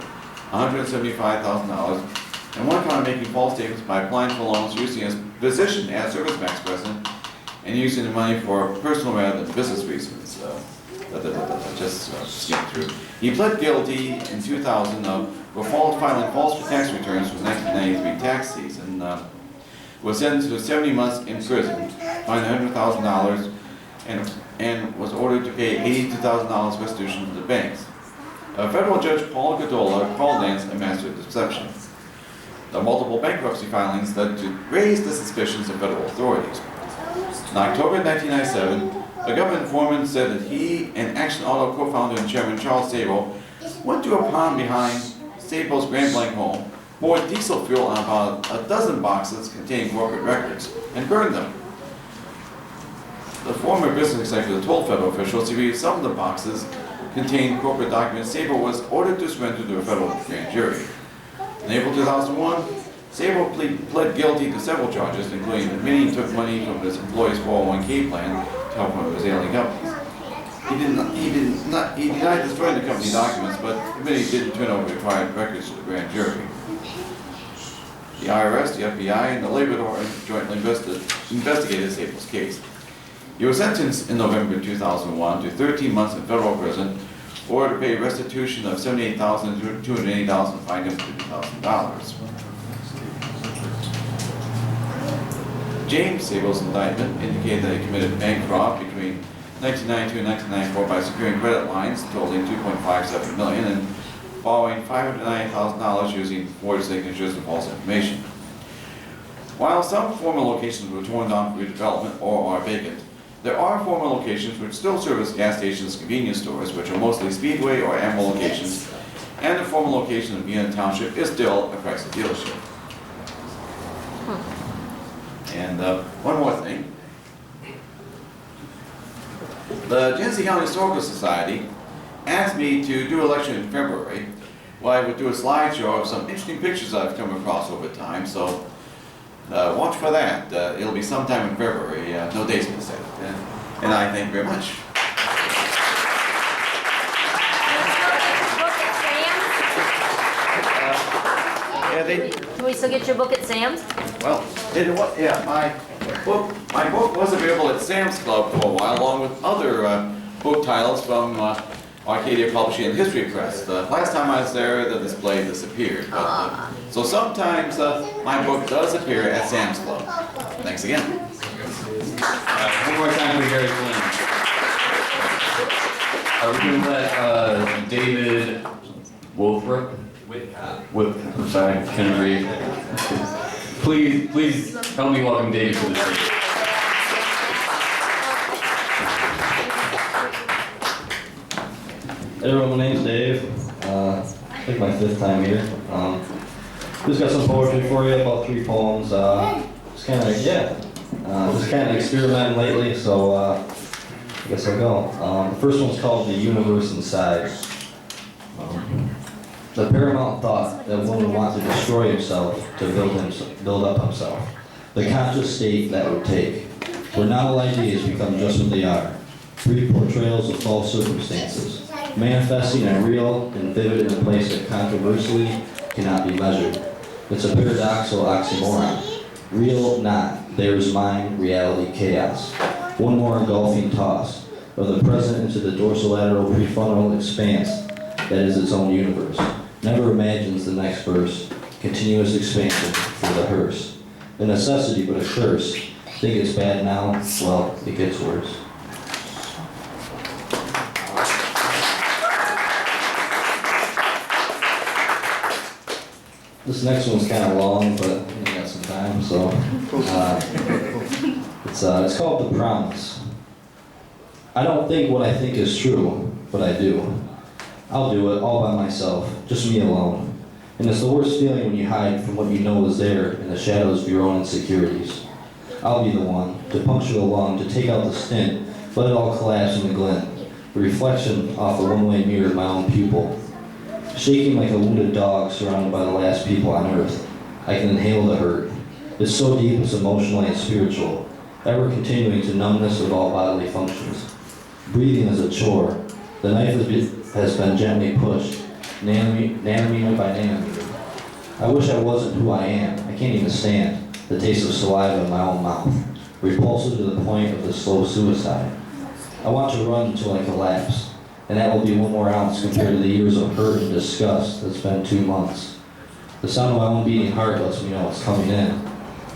$175,000, and 1 count of making false statements by applying for loans using his position as Service Max president and using the money for personal rather than business reasons. Just skim through. He pled guilty in 2000 for filing false tax returns for 1993 tax season. Was sentenced to 70 months in prison, fined $100,000, and was ordered to pay $82,000 restitution to the banks. Federal Judge Paul Godola called Nance a master of deception. The multiple bankruptcy filings led to raise the suspicions of federal authorities. In October 1997, a government informant said that he and Action Auto co-founder and chairman Charles Sabo went to a pond behind Sabo's Grand Blanc home, poured diesel fuel on about a dozen boxes containing corporate records, and burned them. The former business executive told federal officials he believed some of the boxes contained corporate documents Sabo was ordered to surrender to a federal grand jury. In April 2001, Sabo pled guilty to several charges, including admitting he took money from his employee's 401k plan to help one of his ailing companies. He denied destroying the company documents, but admitted he didn't turn over required records to the grand jury. The IRS, the FBI, and the Labor Department jointly investigated Sable's case. He was sentenced in November 2001 to 13 months in federal prison, or to pay restitution of $78,280 and fine him $50,000. James Sable's indictment indicated that he committed bank fraud between 1992 and 1994 by securing credit lines totaling $2.57 million and borrowing $590,000 using forged signatures and false information. While some former locations were torn down for redevelopment or are vacant, there are former locations which still serve as gas stations, convenience stores, which are mostly Speedway or Ammo locations, and the former location of Vienna Township is still a Chrysler dealership. And one more thing. The Genesee County Historical Society asked me to do a lecture in February, where I would do a slideshow of some interesting pictures I've come across over time, so watch for that. It'll be sometime in February, no date's been set. And I thank you very much. Can we still get your book at Sam's? Well, my book was available at Sam's Club for a while, along with other book titles from Arcadia Publishing and History Press. The last time I was there, the display disappeared. But, so sometimes my book does appear at Sam's Club. Thanks again. One more time for Gary Flynn. We're going to let David Withrop. I'm sorry, couldn't read. Please help me welcome David to the stage. Hey everyone, my name's Dave. I think my 5th time here. Just got some poetry for you, about 3 poems. Just kind of experimenting lately, so I guess I'll go. The first one's called The Universe Inside. The paramount thought that one would want to destroy himself to build up himself. The conscious state that would take, where novel ideas become just what they are. Brief portrayals of false circumstances, manifesting and real and vivid in a place that controversially cannot be measured. It's a paradoxical oxymoron. Real, not. There's mind, reality, chaos. One more engulfing toss of the present into the dorsolateral prefrontal expanse that is its own universe. Never imagines the next verse. Continuous expansion for the hearse. A necessity but a curse. Think it's bad now? Well, it gets worse. This next one's kind of long, but I got some time, so. It's called The Promise. I don't think what I think is true, but I do. I'll do it all by myself, just me alone. And it's the worst feeling when you hide from what you know is there in the shadows of your own insecurities. I'll be the one to puncture the lung, to take out the stint, let it all collapse in the glint. The reflection off the one-way mirror of my own pupil. Shaking like a wounded dog surrounded by the last people on earth, I can inhale the hurt. It's so deep, it's emotionally and spiritual, ever continuing to numbness of all bodily functions. Breathing is a chore. The knife has been gently pushed, nanometer by nanometer. I wish I wasn't who I am. I can't even stand the taste of saliva in my own mouth, repulsive to the point of the slow suicide. I want to run until I collapse, and that will be one more ounce compared to the years of hurt and disgust that's been 2 months. The sound of my own beating heart lets me know it's coming in.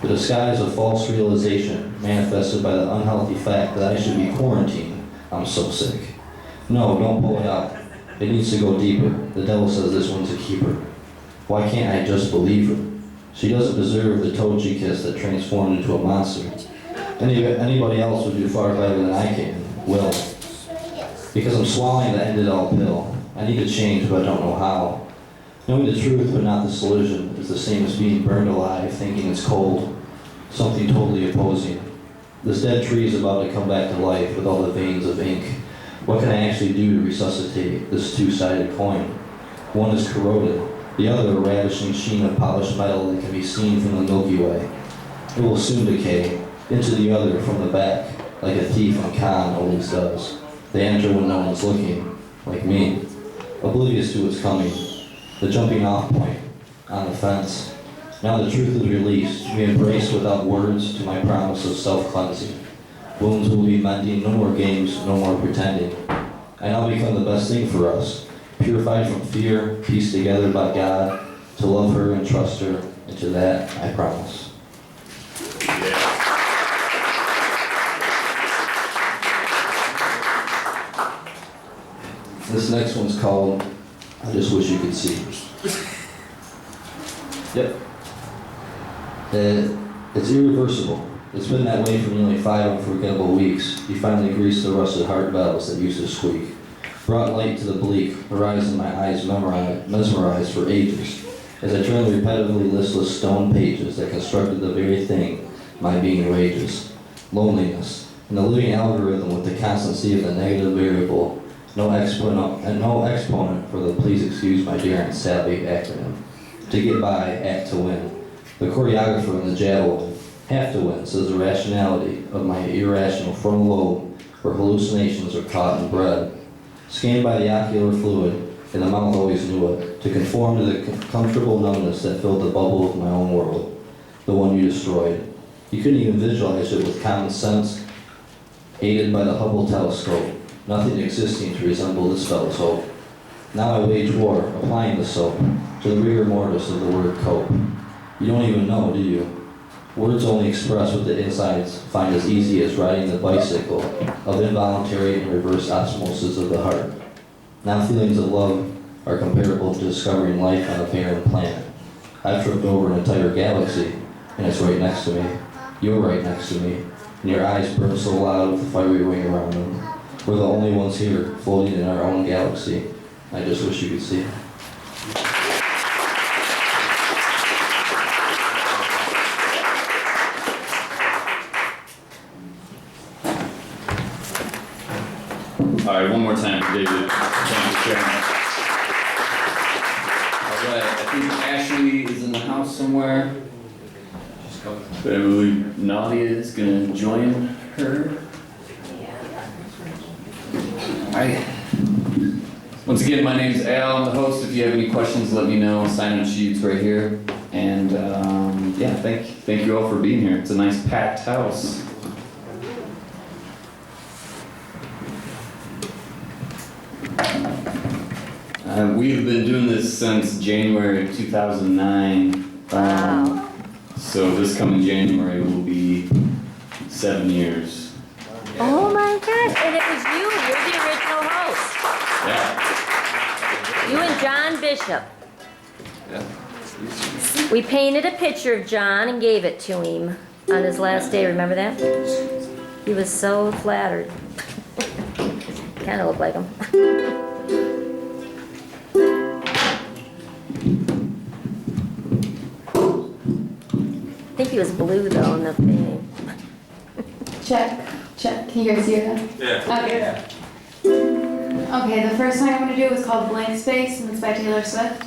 The disguise of false realization manifested by the unhealthy fact that I should be quarantined. I'm so sick. No, don't pull it out. It needs to go deeper. The devil says this one's a keeper. Why can't I just believe her? She doesn't deserve the toad she kissed that transformed into a monster. Anybody else would do far better than I can. Will. Because I'm swallowing the end-it-all pill. I need to change, but I don't know how. Knowing the truth but not the solution is the same as being burned alive, thinking it's cold. Something totally opposing. This dead tree is about to come back to life with all the veins of ink. What can I actually do to resuscitate this two-sided coin? One is corroded, the other a ravishing sheen of polished metal that can be seen from the Milky Way. It will soon decay, into the other from the back, like a thief on con always does. They enter when no one's looking, like me, oblivious to what's coming. The jumping off point, on the fence. Now the truth is released, we embrace without words to my promise of self-cleansing. Wounds will be mending, no more games, no more pretending. I now become the best thing for us, purified from fear, pieced together by God, to love her and trust her, and to that I promise. This next one's called I Just Wish You Could See. Yep. It's irreversible. It's been that way for nearly 5 unforgettable weeks. You finally greased the rusted heart valves that used to squeak. Brought light to the bleak horizon my eyes mesmerized for ages, as I turned the repetitively listless stone pages that constructed the very thing my being rages. Loneliness, and the living algorithm with the constancy of the negative variable. No exponent for the please excuse my dear and savvy acronym. To get by, act to win. The choreographer and the javelin have to win, says the rationality of my irrational frontal lobe, where hallucinations are caught and bred. Scanned by the ocular fluid, and the mouth always knew it, to conform to the comfortable numbness that filled the bubble of my own world, the one you destroyed. You couldn't even visualize it with common sense, aided by the Hubble telescope. Nothing existing to resemble this fellow's hope. Now I wage war, applying the soap to the rigor mortis of the word cope. You don't even know, do you? Words only express what the insides find as easy as riding the bicycle of involuntary and reverse osmosis of the heart. Now feelings of love are comparable to discovering life on a barren planet. I've tripped over an entire galaxy, and it's right next to me. You're right next to me, and your eyes burn so loud with the fiery ring around them. We're the only ones here, floating in our own galaxy. I just wish you could see. All right, one more time for David. Thank you for sharing. All right, I think Ashley is in the house somewhere. But I believe Nadia is going to join her. Hi. Once again, my name's Al. I'm the host. If you have any questions, let me know. Sign-up sheet's right here. And yeah, thank you all for being here. It's a nice packed house. We've been doing this since January of 2009. Wow. So this coming January will be 7 years. Oh my gosh, and it was you, you're the original host. Yeah. You and John Bishop. Yeah. We painted a picture of John and gave it to him on his last day, remember that? He was so flattered. Kinda looked like him. I think he was blue though in the painting. Check. Can you guys hear that? Yeah. Okay. Okay, the first song I'm going to do is called Blank Space, and it's by Taylor Swift.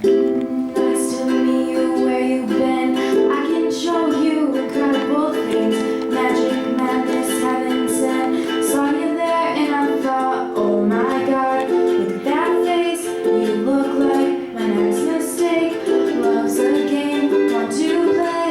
Nice to meet you, where you've been. I can show you incredible things. Magic, madness, heaven sent. Saw you there and I thought, oh my god, with that face, you look like my next mistake. Love's a game, want to play.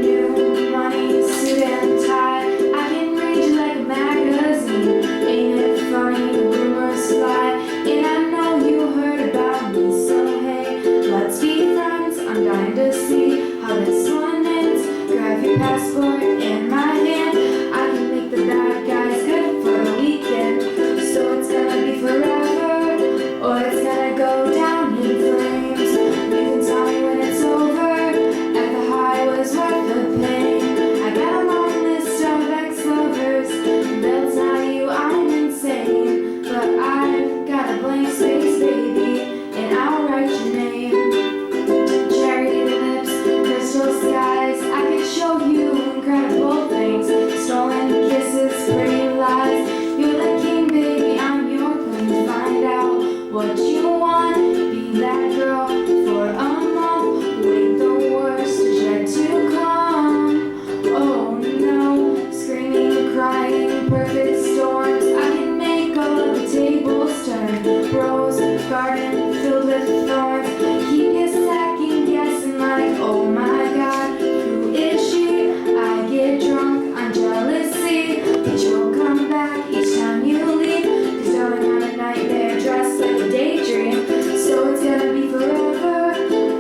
New money, suit and tie. I can read you like a magazine. Ain't it funny, rumors fly. And I know you heard about me, so hey, let's be friends. I'm dying to see how this one ends. Grab your passport in my hand. I can make the bad guys good for the weekend. So it's gonna be forever, or it's gonna go down in flames. You can tell me when it's over, and the high was worth the pain. I got a long list of ex-lovers, they'll tell you I'm insane. But I've got a blank space, baby, and I'll write your name. Cherry lips, crystal skies, I can show you incredible things. Stolen kisses, pretty lies. You're the king, baby, I'm your queen. Find out what you want, be that girl for a month. Wait, the worst is yet to come. Oh no, screaming, crying, perfect storms. I can make all of the tables turn. Rose garden filled with thorns. Keep you second guessing like, oh my god, who is she? I get drunk on jealousy, but you'll come back each time you leave. Cause darling, I'm a nightmare dressed like a daydream. So it's gonna be forever,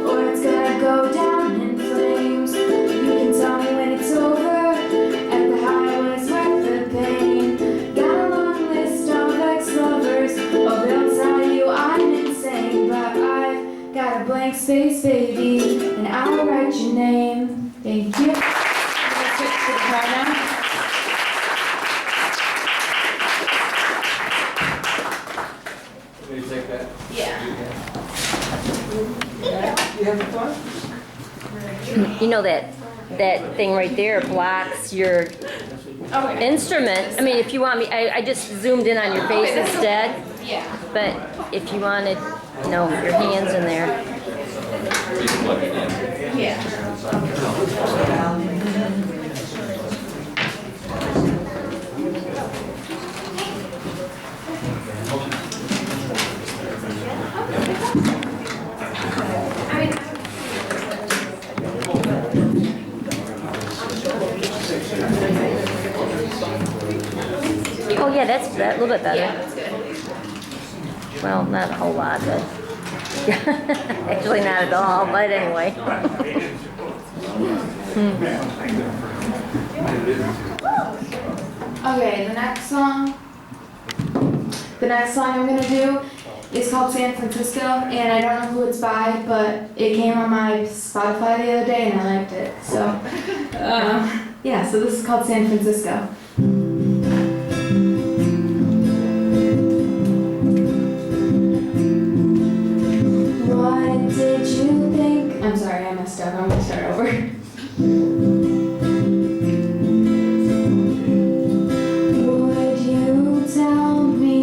or it's gonna go down in flames. You can tell me when it's over, and the high was worth the pain. Got a long list of ex-lovers, oh they'll tell you I'm insane. But I've got a blank space, baby, and I'll write your name. Thank you. I'm gonna switch to the car now. Can you take that? Yeah. You having fun? You know that thing right there blocks your Okay. instrument. I mean, if you want me, I just zoomed in on your face Okay, that's instead. Yeah. But if you wanted, you know, your hands in there. Yeah. Oh yeah, that's a little bit better. Yeah, that's good. Well, not a whole lot, but actually not at all. But anyway. Okay, the next song I'm gonna do is called San Francisco, and I don't know who it's by, but it came on my Spotify the other day and I liked it. So, yeah, so this is called San Francisco. What did you think? I'm sorry, I messed up. I'm gonna start over. Would you tell me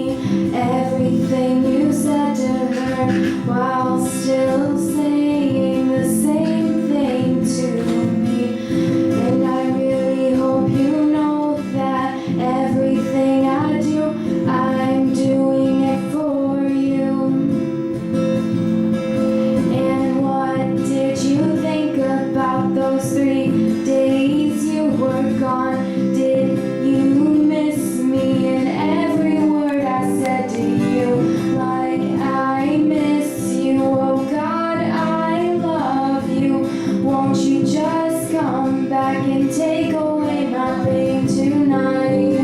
everything you said to her while still saying the same thing to me? And I really hope you know that everything I do, I'm doing it for you. And what did you think about those 3 days you were gone? Did you miss me in every word I said to you? Like I miss you, oh God, I love you. Won't you just come back and take away my pain tonight?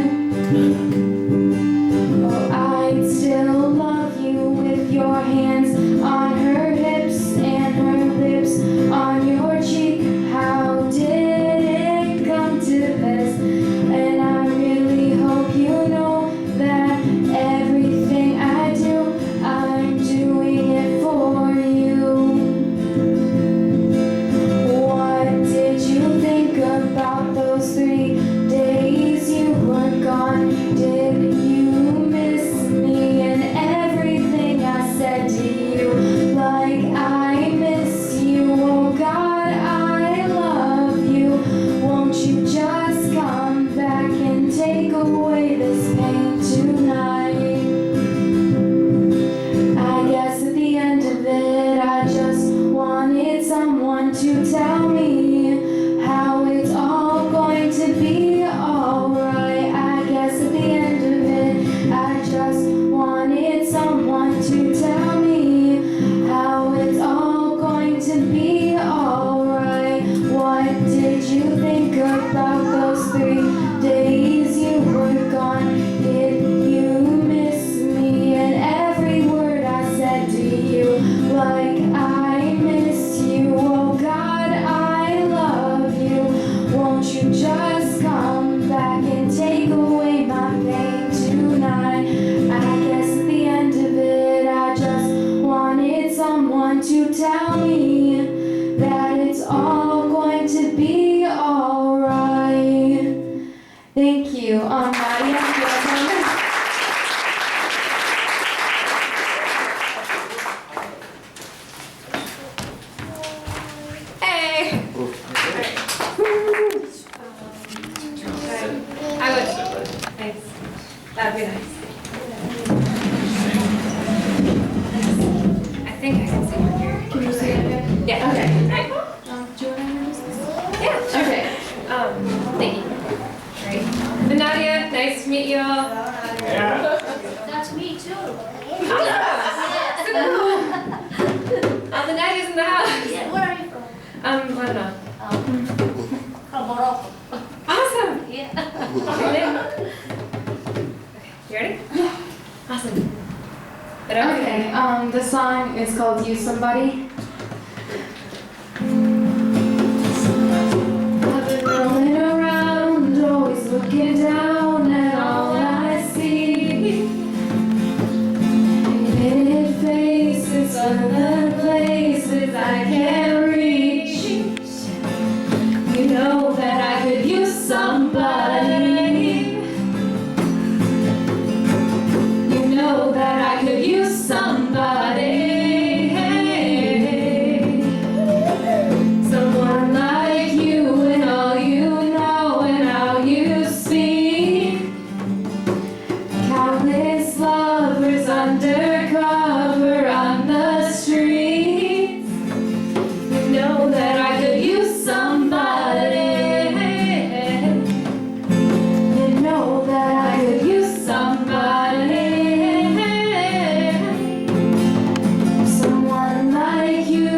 Oh, I'd still love you with your hands on her someone to tell me that it's all going to be alright. Thank you. Nadia, Hey! I would. Thanks. That'd be nice. I think I can see one here. can you say it again? Yeah. Okay. Right. Do you want to introduce this? Yeah, sure. Okay. Thank you. Great. But Nadia, nice to meet you all. That's me too. Awesome. So cool. The Nadia's in the house. Yeah, where are you from? Lebanon. From Morocco. Awesome. Yeah. Okay. You ready? Yeah. Awesome. Okay, the song is called You Somebody. I've been rolling around, always looking down at all I see. Painted faces, other places I can't reach. You know that I could use somebody. You know that I could use somebody. Someone like you and all you know and how you speak. Countless lovers undercover on the streets. You know that I could use somebody. You know that I could use somebody. Someone like you.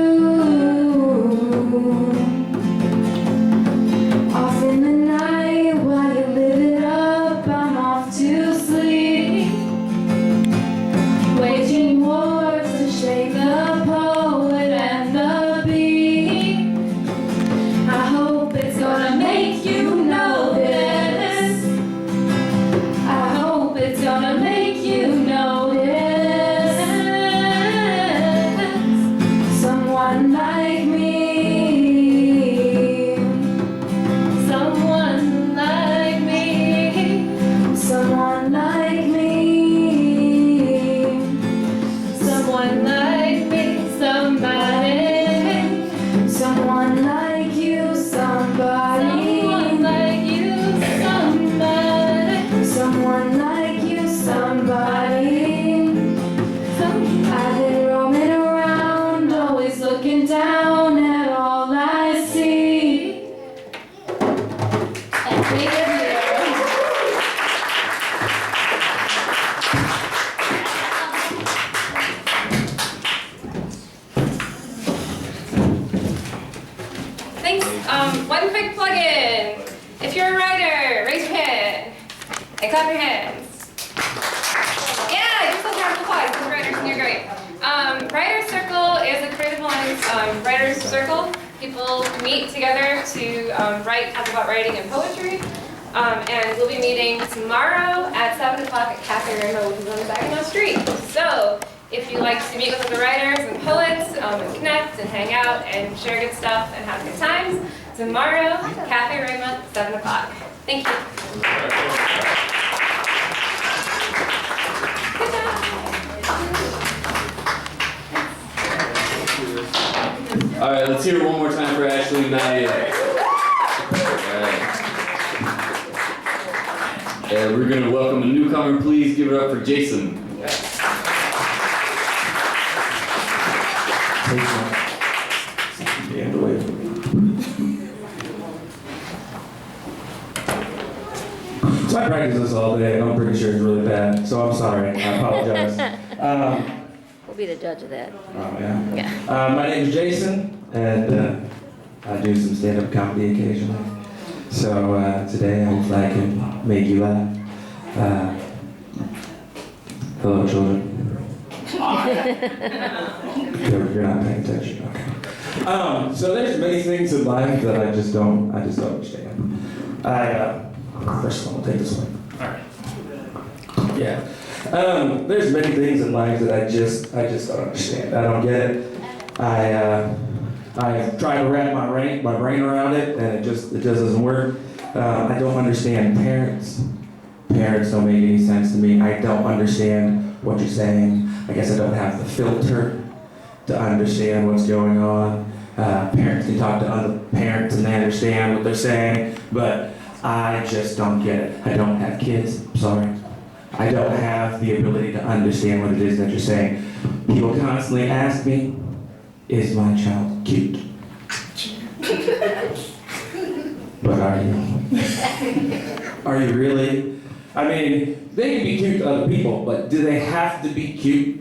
Off in the night while you live it up, I'm off to sleep. Waging wars to shake the poet and the beat. I hope it's gonna make you notice. I hope it's gonna make you notice. Someone like me. Someone like me. Someone like me. Someone like me. Somebody. Someone like you. Somebody. Someone like you. Somebody. Someone like you. Somebody. I've been roaming around, always looking down at all I see. Thank you. Thanks. One quick plug-in. If you're a writer, raise your hand and clap your hands. Yeah, you're supposed to have applause because writers and you're great. Writer's Circle is a Creative Alliance writer's circle. People meet together to talk about writing and poetry. And we'll be meeting tomorrow at 7 o'clock at Cafe Rainbow, which is on the Saginaw Street. So if you like to meet with other writers and poets and connect and hang out and share good stuff and have good times, tomorrow, Cafe Rainbow, 7 o'clock. Thank you. Good job. All right, let's hear it one more time for Ashley and Nadia. All right. We're gonna welcome a newcomer. Please give it up for Jason. Stand away from me. So I practice this all day, and I'm pretty sure it's really bad, so I'm sorry. I apologize. We'll be the judge of that. Oh, yeah. Yeah. My name is Jason, and I do some stand-up comedy occasionally. So today I hope I can make you laugh. Hello, children. You're not paying attention. Okay. So there's many things in life that I just don't understand. First of all, I'll take this one. All right. Yeah. There's many things in life that I just don't understand. I don't get it. I try to wrap my brain around it, and it just doesn't work. I don't understand parents. Parents don't make any sense to me. I don't understand what you're saying. I guess I don't have the filter to understand what's going on. Parents can talk to other parents and they understand what they're saying, but I just don't get it. I don't have kids, sorry. I don't have the ability to understand what it is that you're saying. People constantly ask me, is my child cute? But are you? Are you really? I mean, they can be cute to other people, but do they have to be cute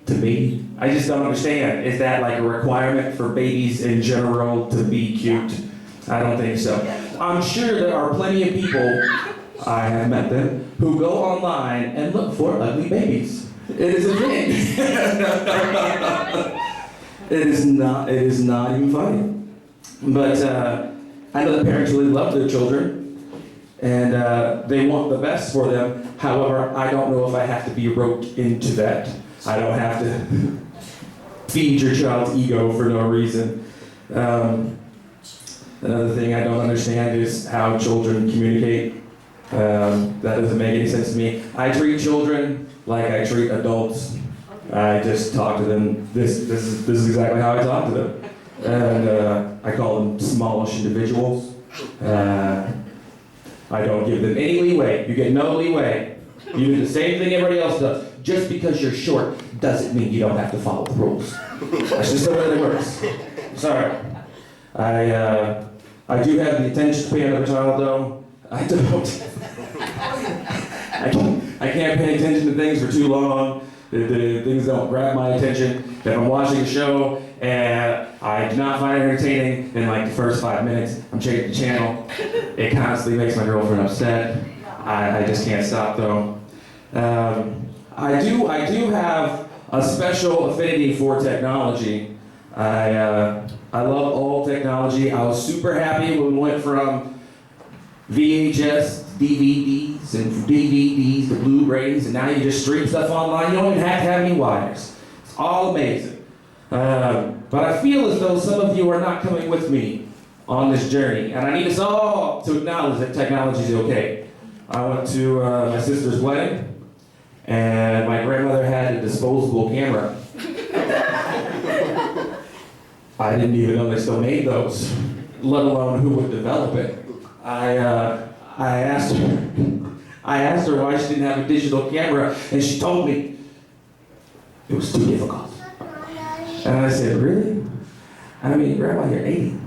to me? I just don't understand. Is that like a requirement for babies in general to be cute? I don't think so. I'm sure there are plenty of people, I have met them, who go online and look for ugly babies. It is a thing. It is not even funny. But I know that parents really love their children, and they want the best for them. However, I don't know if I have to be roped into that. I don't have to feed your child's ego for no reason. Another thing I don't understand is how children communicate. That doesn't make any sense to me. I treat children like I treat adults. I just talk to them. This is exactly how I talk to them. And I call them smallish individuals. I don't give them any leeway. You get no leeway. You do the same thing everybody else does. Just because you're short doesn't mean you don't have to follow the rules. That's just the way it works. Sorry. I do have the attention span of a child, though. I don't. I can't pay attention to things for too long. The things don't grab my attention. If I'm watching a show and I do not find it entertaining, in like the first 5 minutes, I'm changing the channel. It constantly makes my girlfriend upset. I just can't stop, though. I do have a special affinity for technology. I love all technology. I was super happy when we went from VHS, DVDs, and DVDs to Blu-rays, and now you just stream stuff online. You don't even have to have any wires. It's all amazing. But I feel as though some of you are not coming with me on this journey, and I need us all to acknowledge that technology is okay. I went to my sister's wedding, and my grandmother had a disposable camera. I didn't even know they still made those, let alone who would develop it. I asked her why she didn't have a digital camera, and she told me it was too difficult. And I said, really? I mean, Grandma, you're 80.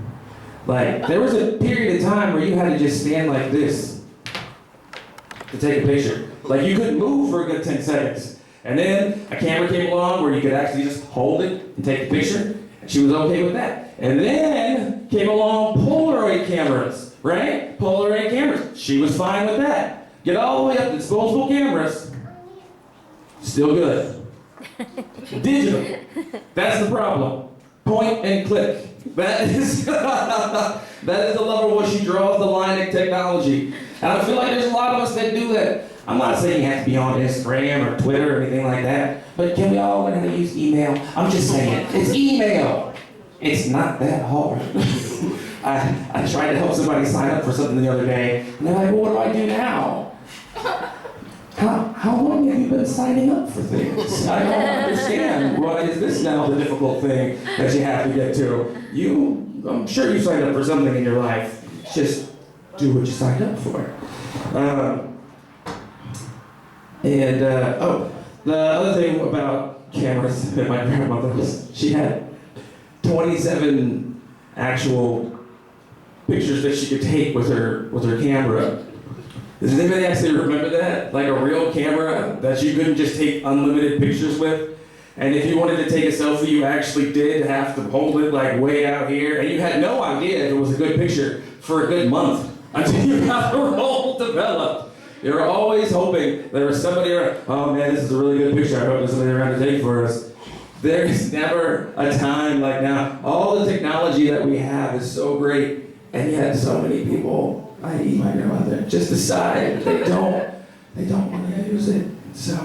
Like, there was a period of time where you had to just stand like this to take a picture. Like, you couldn't move for a good 10 seconds. And then a camera came along where you could actually just hold it and take the picture. And she was okay with that. And then came along Polaroid cameras, right? Polaroid cameras. She was fine with that. Get all the way up to disposable cameras. Still good. Digital. That's the problem. Point and click. That is the level where she draws the line in technology. And I feel like there's a lot of us that do that. I'm not saying you have to be on Instagram or Twitter or anything like that, but can we all learn how to use email? I'm just saying, it's email. It's not that hard. I tried to help somebody sign up for something the other day, and they're like, well, what do I do now? How long have you been signing up for things? I don't understand. Why is this now the difficult thing that you have to get to? I'm sure you signed up for something in your life. Just do what you signed up for. The other thing about cameras that my grandmother was, she had 27 actual pictures that she could take with her camera. Does anybody actually remember that? Like a real camera that you couldn't just take unlimited pictures with? And if you wanted to take a selfie, you actually did have to hold it like way out here, and you had no idea if it was a good picture for a good month until you got the roll developed. You were always hoping there was somebody around. Oh man, this is a really good picture. I hope there's somebody around to take for us. There is never a time like now. All the technology that we have is so great, and yet so many people, i.e. my grandmother, just decide they don't want to use it. So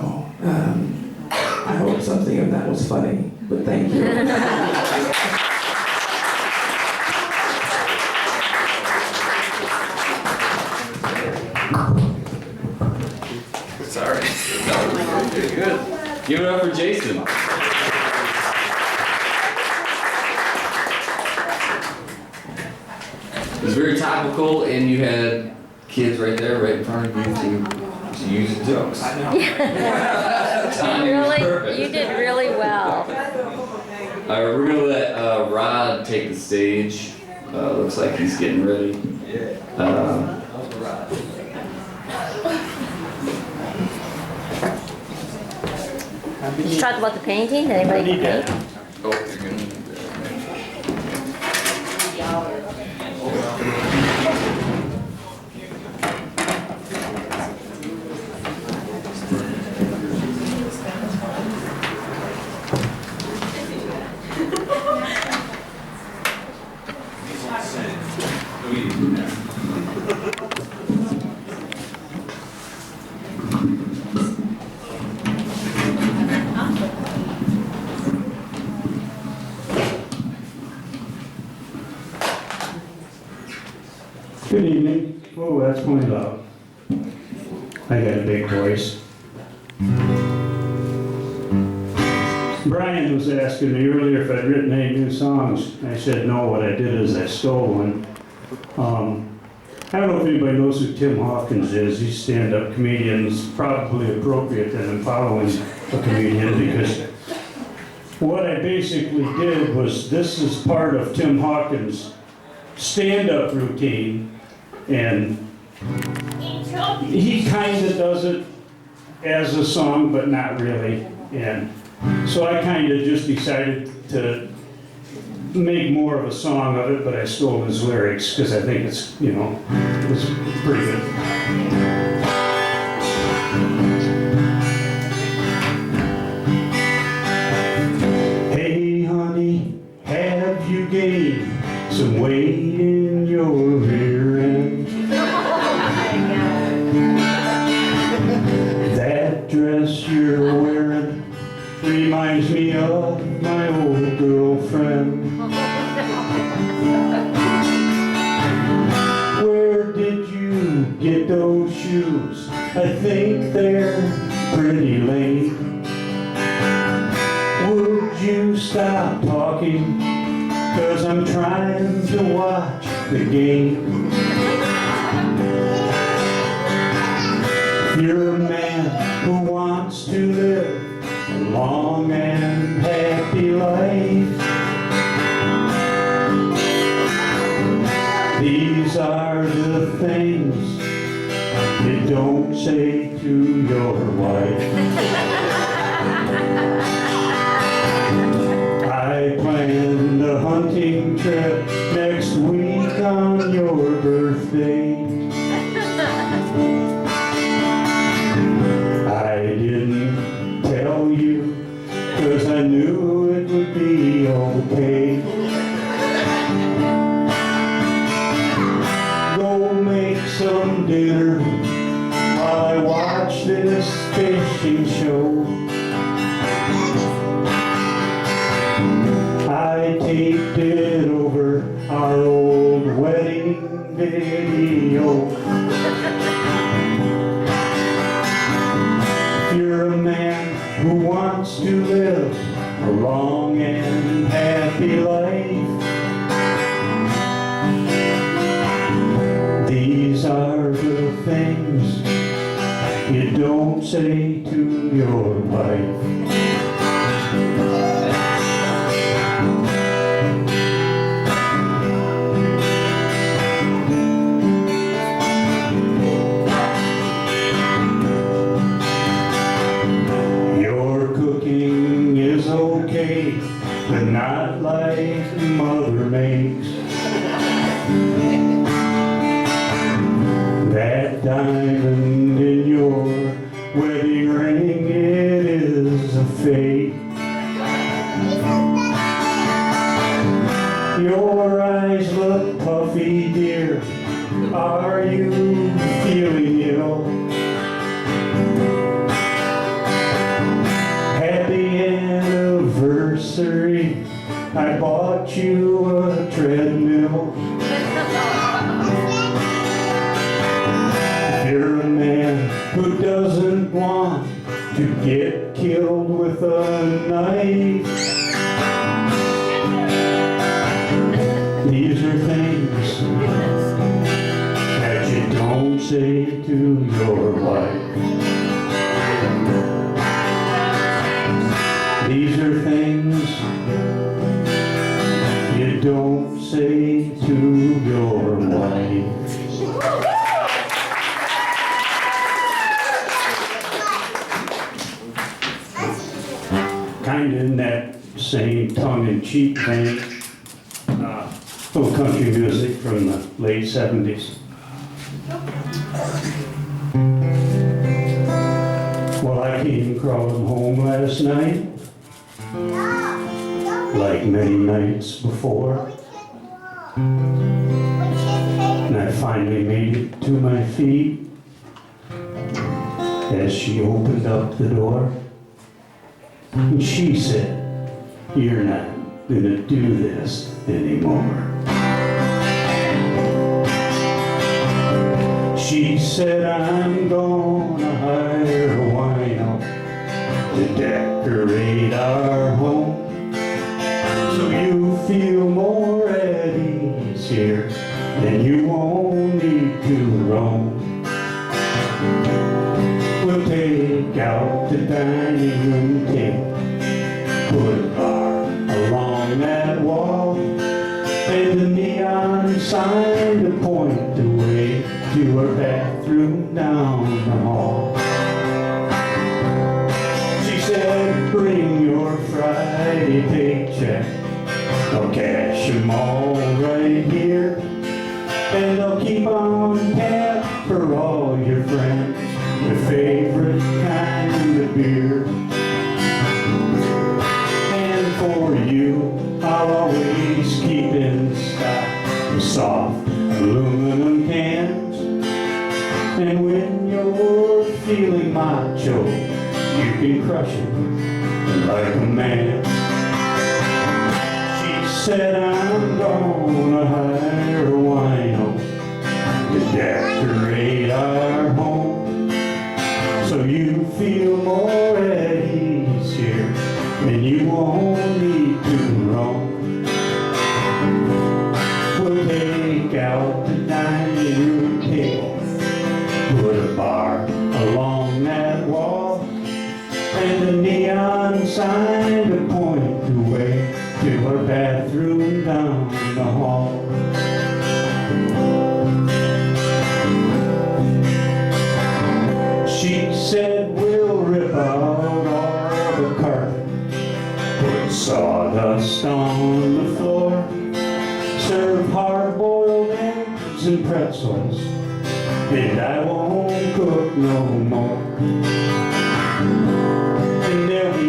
I hope something of that was funny, but thank you. Give it up for Jason. It was very topical, and you had kids right there, right in front of you to use the jokes. I know. You did really well. All right, we're gonna let Rod take the stage. Looks like he's getting ready. Did you talk about the painting? Did anybody paint? Oh, you're gonna need that. Good evening. Oh, that's my loud. I got a big voice. Brian was asking me earlier if I'd written any new songs. I said no, what I did is I stole one. I don't know if anybody knows who Tim Hawkins is. He's a stand-up comedian. It's probably appropriate that I'm following a comedian because what I basically did was, this is part of Tim Hawkins' stand-up routine, and he kind of does it as a song, but not really. And so I kind of just decided to make more of a song of it, but I stole his lyrics because I think it's, you know, it's pretty good. Hey honey, have you gained some weight in your rear end? That dress you're wearing reminds me of my old girlfriend. Where did you get those shoes? I think they're pretty lame. Would you stop talking? 'Cause I'm trying to watch the game. If you're a man who wants to live a long and happy life, these are the things you don't say to your wife. I planned a hunting trip next week on your birthday. I didn't tell you 'cause I knew it would be okay. Go make some dinner while I watch this fishing show. I taped it over our old wedding video. If you're a man who wants to live a long and happy life, these are the things you don't say to your wife. Okay, but not like Mother makes. That diamond in your wedding ring, it is a fake. Your eyes look puffy, dear. Are you feeling ill? Happy anniversary, I bought you a treadmill. If you're a man who doesn't want to get killed killed with a knife. These are things that you don't say to your wife. These are things you don't say to your wife. Kind of in that same tongue-in-cheek vein, little country music from the late 70s. Well, I came crawling home last night, like many nights before, and I finally made it to my feet as she opened up the door. And she said, "You're not gonna do this anymore." She said, "I'm gonna hire a wino to decorate our home, so you feel more at ease here, and you won't need to roam. We'll take out the dining room table, put a bar along that wall, and a neon sign to point the way to our bathroom down the hall." She said, "Bring your Friday paycheck, I'll cash them all right here, and I'll keep on tap for all your friends, your favorite kind of beer. And for you, I'll always keep in stock the soft aluminum cans. And when you're feeling macho, you can crush it like a man." She said, "I'm gonna hire a wino to decorate our home, so you feel more at ease here, and you won't need to roam. We'll take out the dining room table, put a bar along that wall, and a neon sign to point the way to our bathroom down the hall." She said, "We'll rip out all the carpet, put sawdust on the floor, serve hard-boiled eggs and pretzels, and I won't cook no more. And there'll be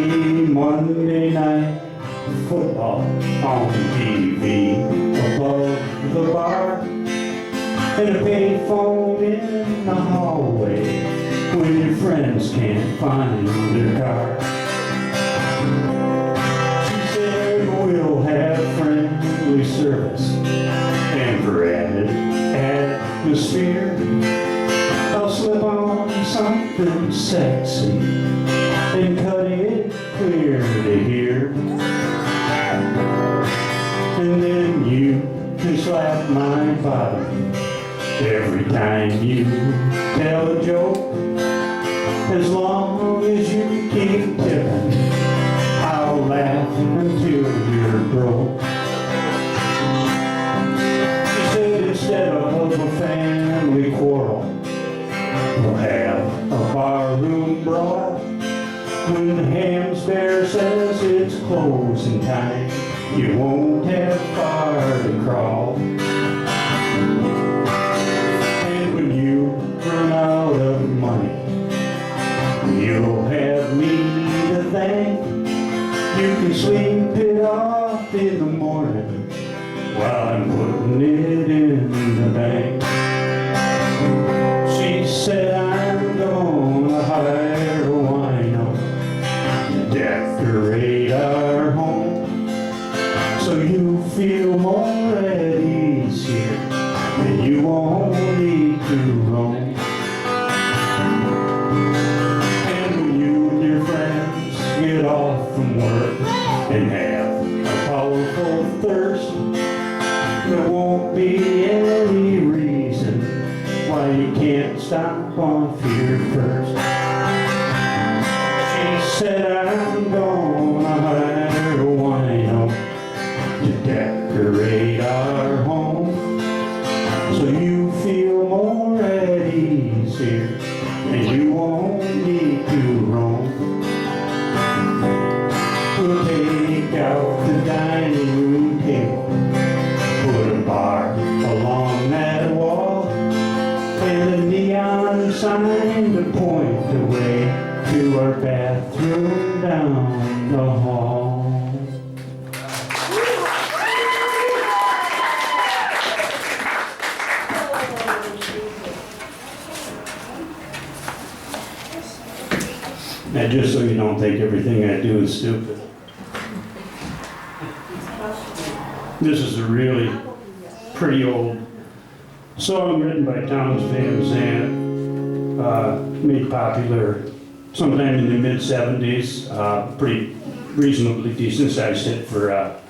Monday night football on TV above the bar, and a payphone in the hallway when your friends can't find their car." She said, "We'll have friendly service, and for added atmosphere, I'll slip on something sexy and cut it clear to here. And then you can slap my bottom every time you tell a joke. As long as you keep tipping, I'll laugh until you're broke." She said, "Instead of a family quarrel, we'll have a barroom brawl. When the Hams Bear says it's closing time, you won't have far to crawl. And when you run out of money, you'll have me to thank. You can sleep it off in the morning while I'm putting it in the bank." She said, "I'm gonna hire a wino to decorate our home, so you feel more at ease here, and you won't need to roam. And when you and your friends can't stop off here first. She said I'm gonna hire a wino to decorate our home, so you feel more at ease here and you won't need to roam. We'll take out the dining room table, put a bar along that wall, and a neon sign to point the way to our bathroom down the hall. Now, just so you don't think everything I do is stupid, this is a really pretty old song written by Townes Van Zandt, made popular sometime in the mid-70s, pretty reasonably decent sized hit for a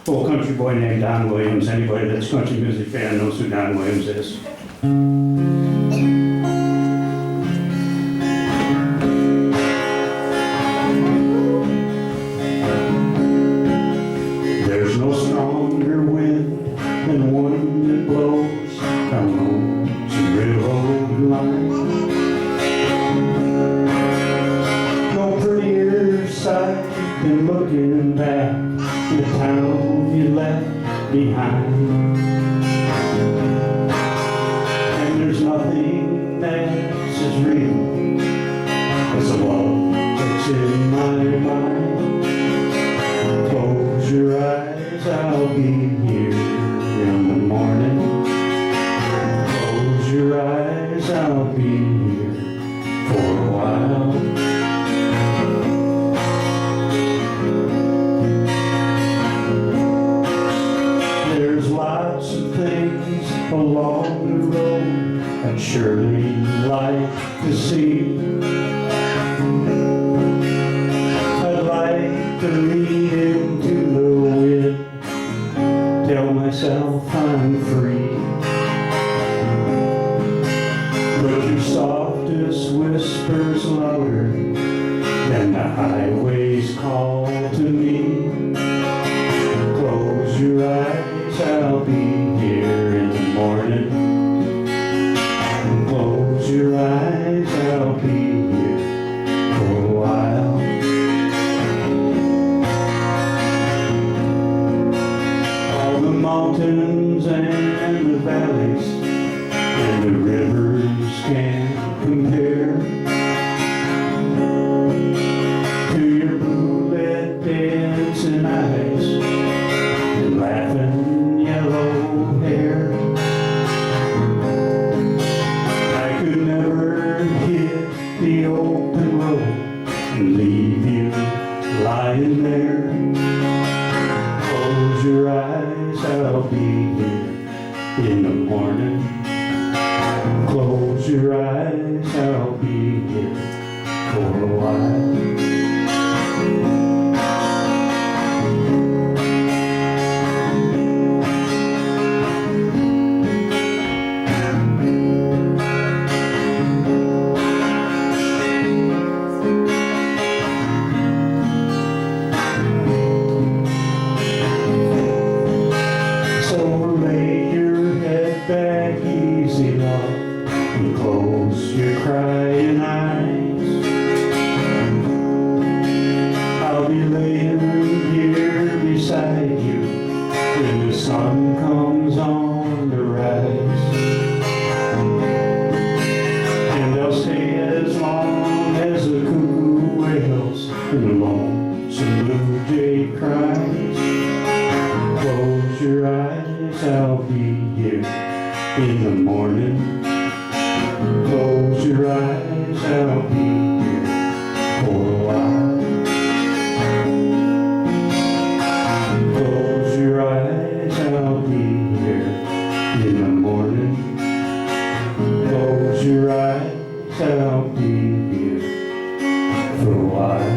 old country boy named Don Williams. Anybody that's a country music fan knows who Don Williams is. There's no stronger wind than one that blows down lonesome railroad line. No prettier sight than looking back at the town you left behind. And there's nothing that's as real as the love that's in my mind. Close your eyes, I'll be here in the morning. Close your eyes, I'll be here for a while. There's lots of things along the road I'd surely like to see. I'd like to lean into the wind, tell myself I'm free. But your softest whispers louder than the highway's call to me. Close your eyes, I'll be here in the morning. Close your eyes, I'll be here for a while. All the mountains and the valleys and the rivers can't compare to your blue-lit dancing eyes and laughing yellow hair. I could never hit the open road and leave you lying there. Close your eyes, I'll be here in the morning. Close your eyes, I'll be here for a while. Crying eyes, I'll be laying here beside you when the sun comes on the rise. And I'll stay as long as the cuckoo wails and the lonesome blue jay cries. Close your eyes, I'll be here in the morning. Close your eyes, I'll be here for a while. Close your eyes, I'll be here in the morning. Close your eyes, I'll be here for a while.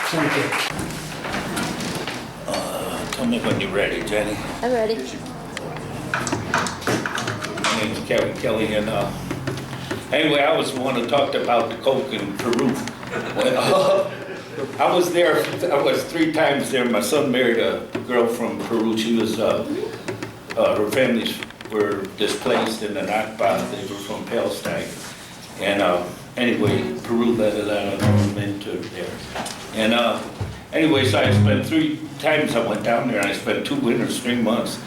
Thank you. Tell me when you're ready, Jenny. I'm ready. My name's Kelly, and anyway, I was the one who talked about the Coke in Peru. Well, I was there, I was 3 times there. My son married a girl from Peru. She was, her families were displaced in the Nakba. They were from Palestine. And anyway, Peru let a lot of them into there. And anyway, so I spent 3 times I went down there, and I spent 2 winters, 3 months.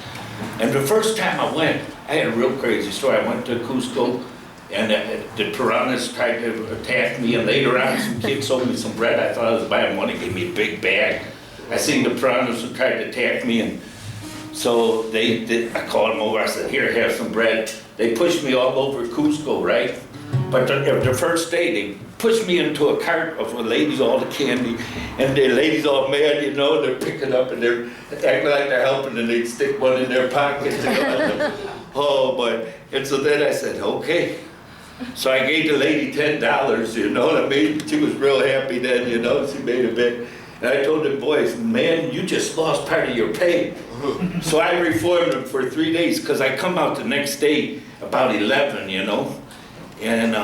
And the first time I went, I had a real crazy story. I went to Cusco, and the piranhas tried to attack me, and later on some kids sold me some bread. I thought I was buying one. They gave me a big bag. I seen the piranhas who tried to attack me, and so I called them over. I said, here, have some bread. They pushed me all over Cusco, right? But the first day, they pushed me into a cart of the ladies, all the candy, and the ladies all mad, you know, they're picking up and they're acting like they're helping, and they'd stick one in their pocket. Oh, but, and so then I said, okay. So I gave the lady $10, you know what I mean? She was real happy then, you know, she made a bit. And I told the boys, man, you just lost part of your pay. So I reformed them for 3 days, because I come out the next day about 11, you know. And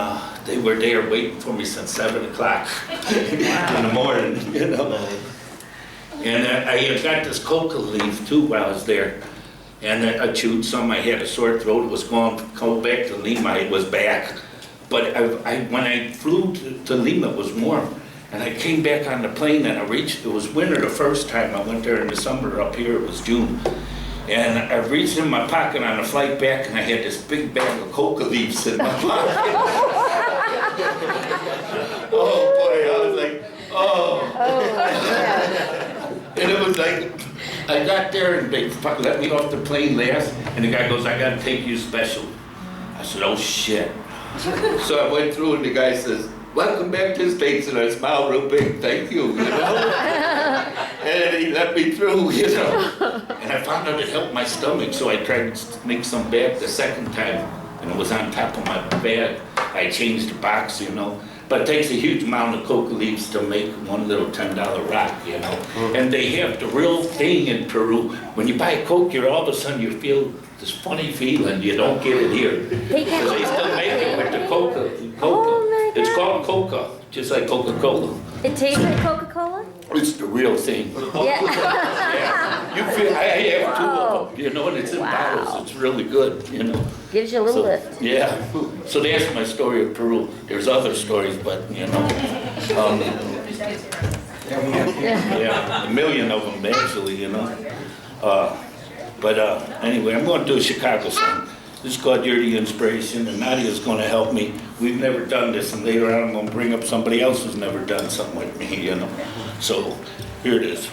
they were there waiting for me since 7 o'clock in the morning, you know. And I got this coca leaf too while I was there. And I chewed some. I had a sore throat. It was going back to Lima. It was back. But when I flew to Lima, it was warm. And I came back on the plane, and it was winter the first time. I went there in the summer. Up here it was June. And I reached in my pocket on the flight back, and I had this big bag of coca leaves in my pocket. Oh boy, I was like, oh. And it was like, I got there and they let me off the plane last, and the guy goes, I gotta take you special. I said, oh shit. So I went through, and the guy says, welcome back to the States, and I smiled real big, thank you, you know. And he let me through, you know. And I found out it helped my stomach, so I tried to make some back the second time, and it was on top of my bag. I changed the box, you know. But it takes a huge amount of coca leaves to make one little $10 rock, you know. And they have the real thing in Peru. When you buy a Coke here, all of a sudden you feel this funny feeling. You don't get it here. Because they still make it with the coca. Oh my It's God. called coca, just like Coca-Cola. It tastes like Coca-Cola? It's the real thing. Yeah. Yeah. You feel, I have 2 of them, you know, and it's in bottles. It's really good, you know. Gives you a little So, lift. yeah. So that's my story of Peru. There's other stories, but, you know. Yeah, a million of them, actually, you know. But anyway, I'm going to do a Chicago song. This is called You're the Inspiration, and Nadia's going to help me. We've never done this, and later on I'm going to bring up somebody else who's never done something with me, you know. So, here it is.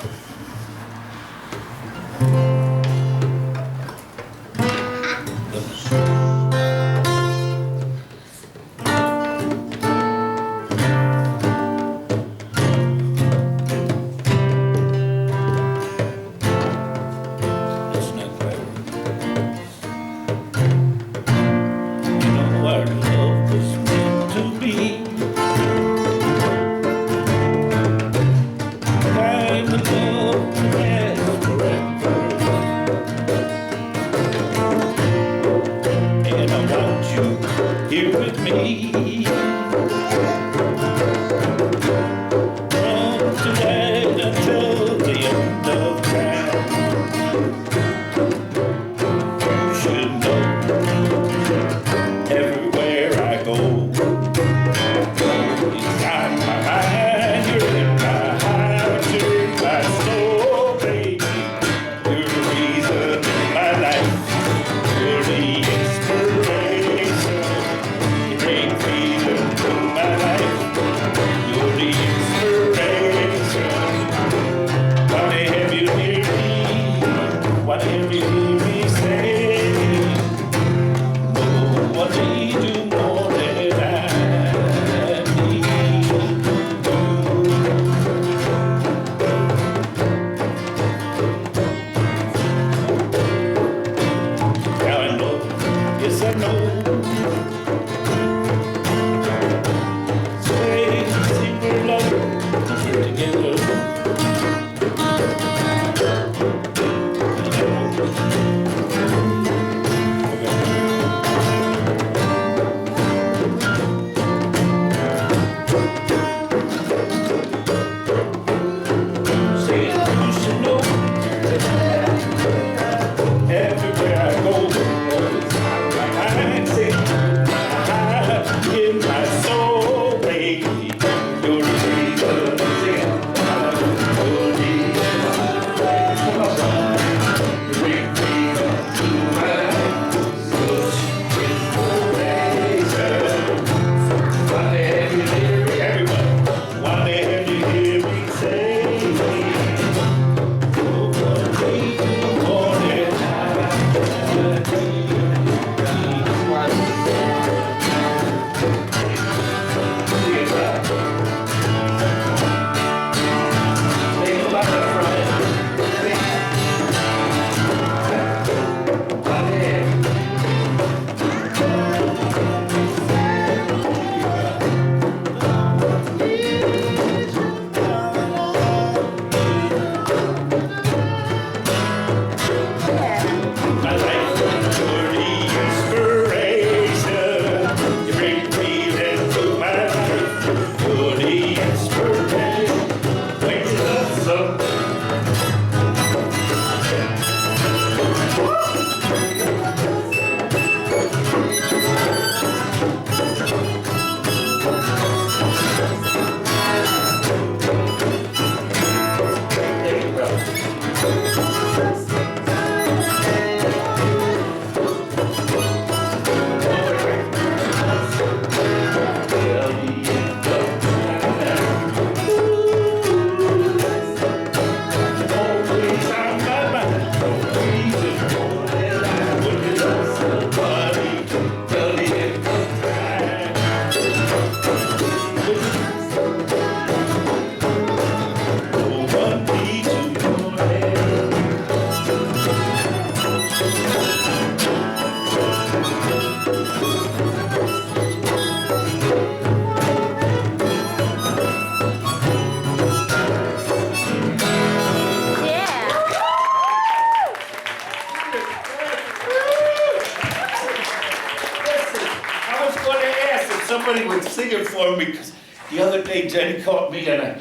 me, because the other day Jenny caught me and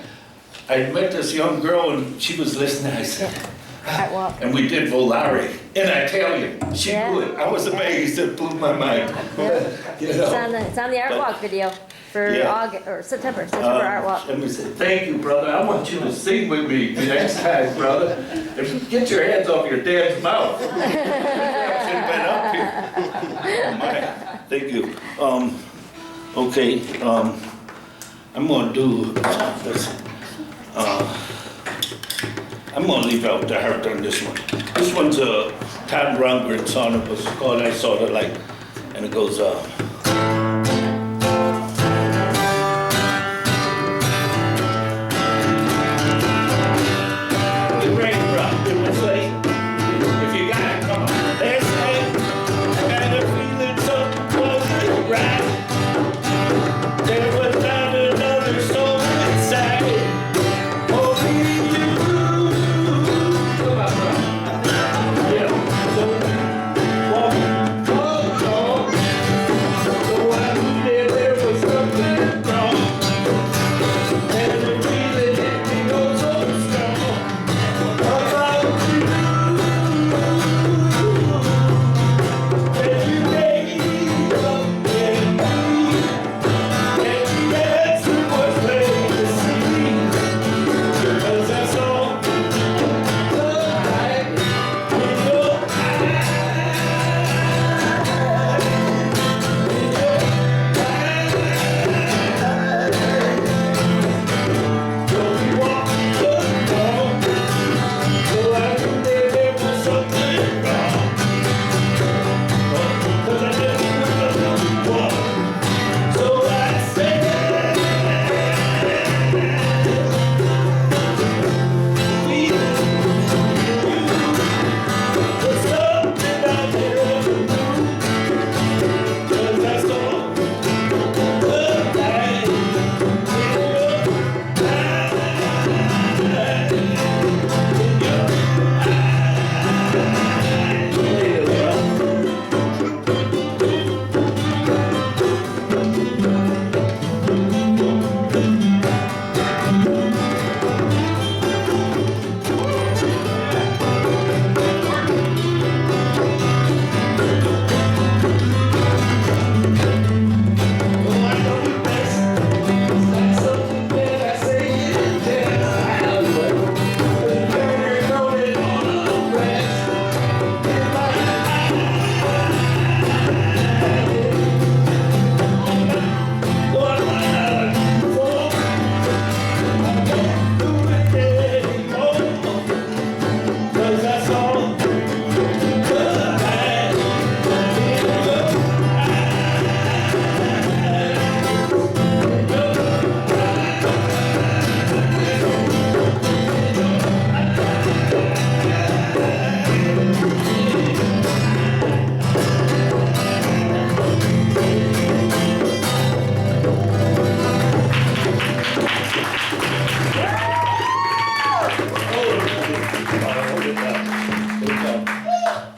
I met this young girl and she was listening. I said, Art walk. and we did Volare. And I tell you, she Yeah. knew it. I was amazed. It blew my mind. You It's know. on the art But- walk video for Yeah. August, or September art walk. Let me say, thank you, brother. I want you to sing with me the next time, brother. If you get your hands off your dad's mouth. Should've been up here. Oh, my. Thank you. Okay, I'm gonna do this. I'm gonna leave out the heart on this one. This one's a Todd Rundgren song. It was called I Saw the Light. And it goes, The raindrop, it was late. If you got it, come on. Last night, I had a feeling something wasn't right. There was not another soul inside. Only you. Come on, bro. Yeah. So, so I knew that there was something wrong. And the feeling hit me oh so strong. About you. That you gave something new. And the answer was plain to see. Because I saw the light in your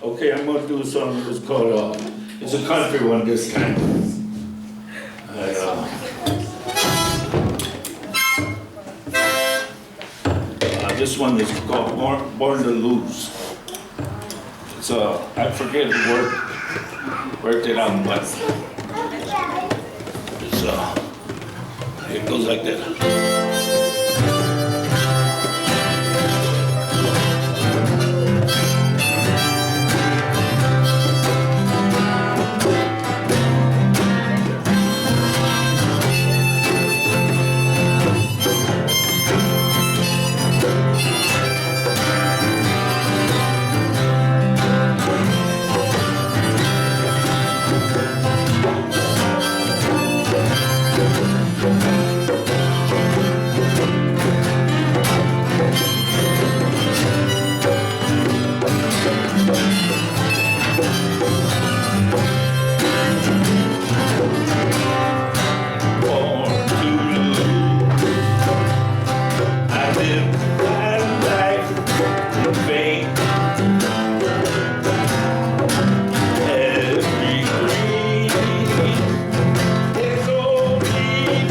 Okay, I'm gonna do a song that was called, it's a country one this time. This one is called Born to Lose. It's I forget the word, worked it out, but it's it goes like this. Every dream is only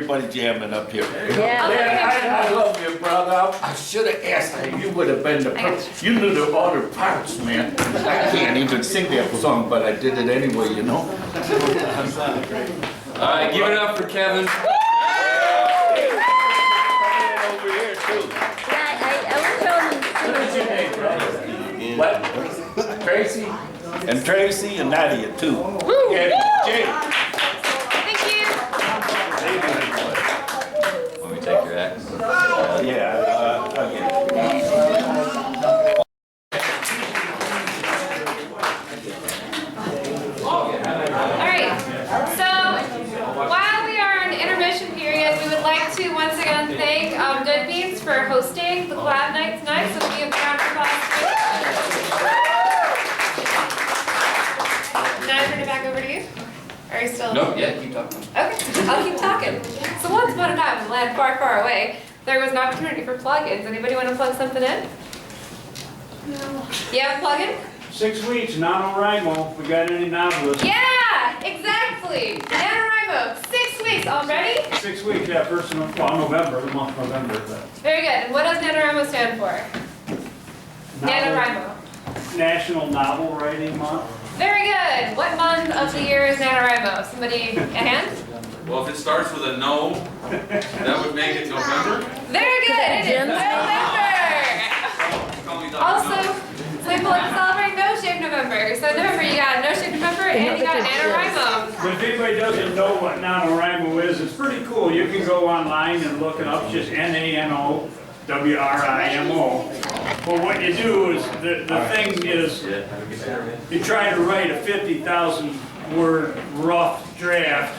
everybody jamming up here. Yeah. Man, I love you, brother. I should have asked you. You would have been the person. You knew all the parts, man. I can't even sing that song, but I did it anyway, you know? All right, give it up for Kevin. Over here, too. I was What? Tracy? And Tracy and Nadia, too. And Jay. Thank you. Let me take your axe. Yeah, I'll get it. Alright, so while we are in intermission period, we would like to once again thank Good Beans for hosting the Collab Nite tonight, so we give a round of applause. Now I turn it back over to you. Are you still? Nope, yeah, keep talking. Okay, I'll keep talking. So once upon a time in a land far, far away, there was an opportunity for plugins. Anybody want to plug something in? No. You have a plug-in? 6 weeks, NaNoWriMo. We got any novelists? Yeah, exactly. NaNoWriMo, 6 weeks already? 6 weeks, yeah, first of November, the month of November. Very good. And what does NaNoWriMo stand for? NaNoWriMo. National Novel Writing Month. Very good. What month of the year is NaNoWriMo? Somebody a hand? Well, if it starts with a no, that would make it November. Very good. It is November. Also, we will celebrate No Shave November. So November, you got No Shave November and you got NaNoWriMo. But if anybody doesn't know what NaNoWriMo is, it's pretty cool. You can go online and look it up. It's just NaNoWriMo. Well, what you do is, the thing is, you try to write a 50,000 word rough draft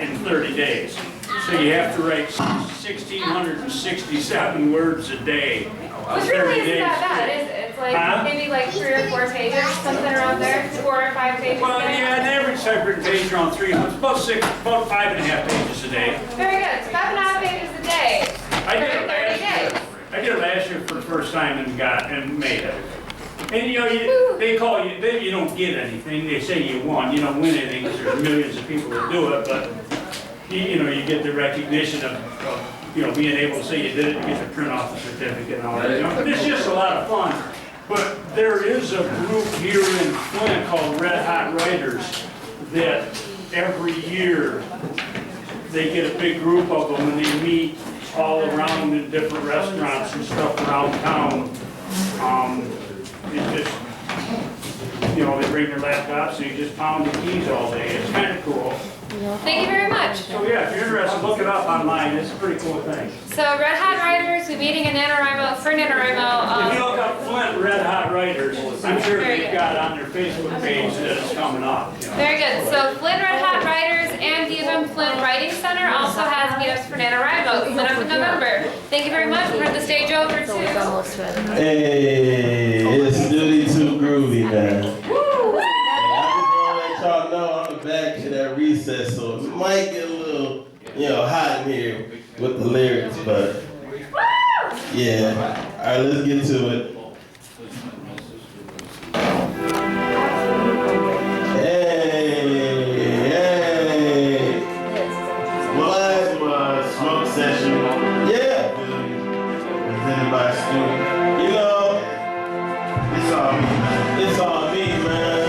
in 30 days. So you have to write 1,667 words a day. Which really isn't that bad, is it? It's like maybe like 3 or 4 pages, something around there, 4 or 5 pages. Well, yeah, an average typewritten page around 3, it's about 5.5 pages a day. Very good, so 5.5 pages a day for 30 days. I did it last year for the first time and made it. And you know, they call you, you don't get anything. They say you won. You don't win anything because there's millions of people that do it, but you know, you get the recognition of you know, being able to say you did it, you get to print off the certificate and all that. You know, it's just a lot of fun. But there is a group here in Flint called Red Hot Writers that every year they get a big group of them and they meet all around in different restaurants and stuff around town. It's just, you know, they bring their laptops and you just pound the keys all day. It's kind of cool. Thank you very much. So yeah, if you're interested, look it up online. It's a pretty cool thing. So Red Hot Writers, we're meeting in NaNoWriMo for NaNoWriMo. If you look up Flint Red Hot Writers, I'm sure they've got on their Facebook page that it's coming up. You know. Very good. So Flint Red Hot Writers and the Flint Writing Center also has meetups for NaNoWriMo coming up in November. Thank you very much. We'll turn the stage over to... Hey, it's Stoudy too groovy, man. Y'all know I'm back to that recess, so it might get a little, you know, hot in here with the lyrics, but yeah. All right, let's get to it. Hey, hey. Well, last was smoke session. Yeah. Presented by Stoudy. You know, it's all me, man. It's all me, man.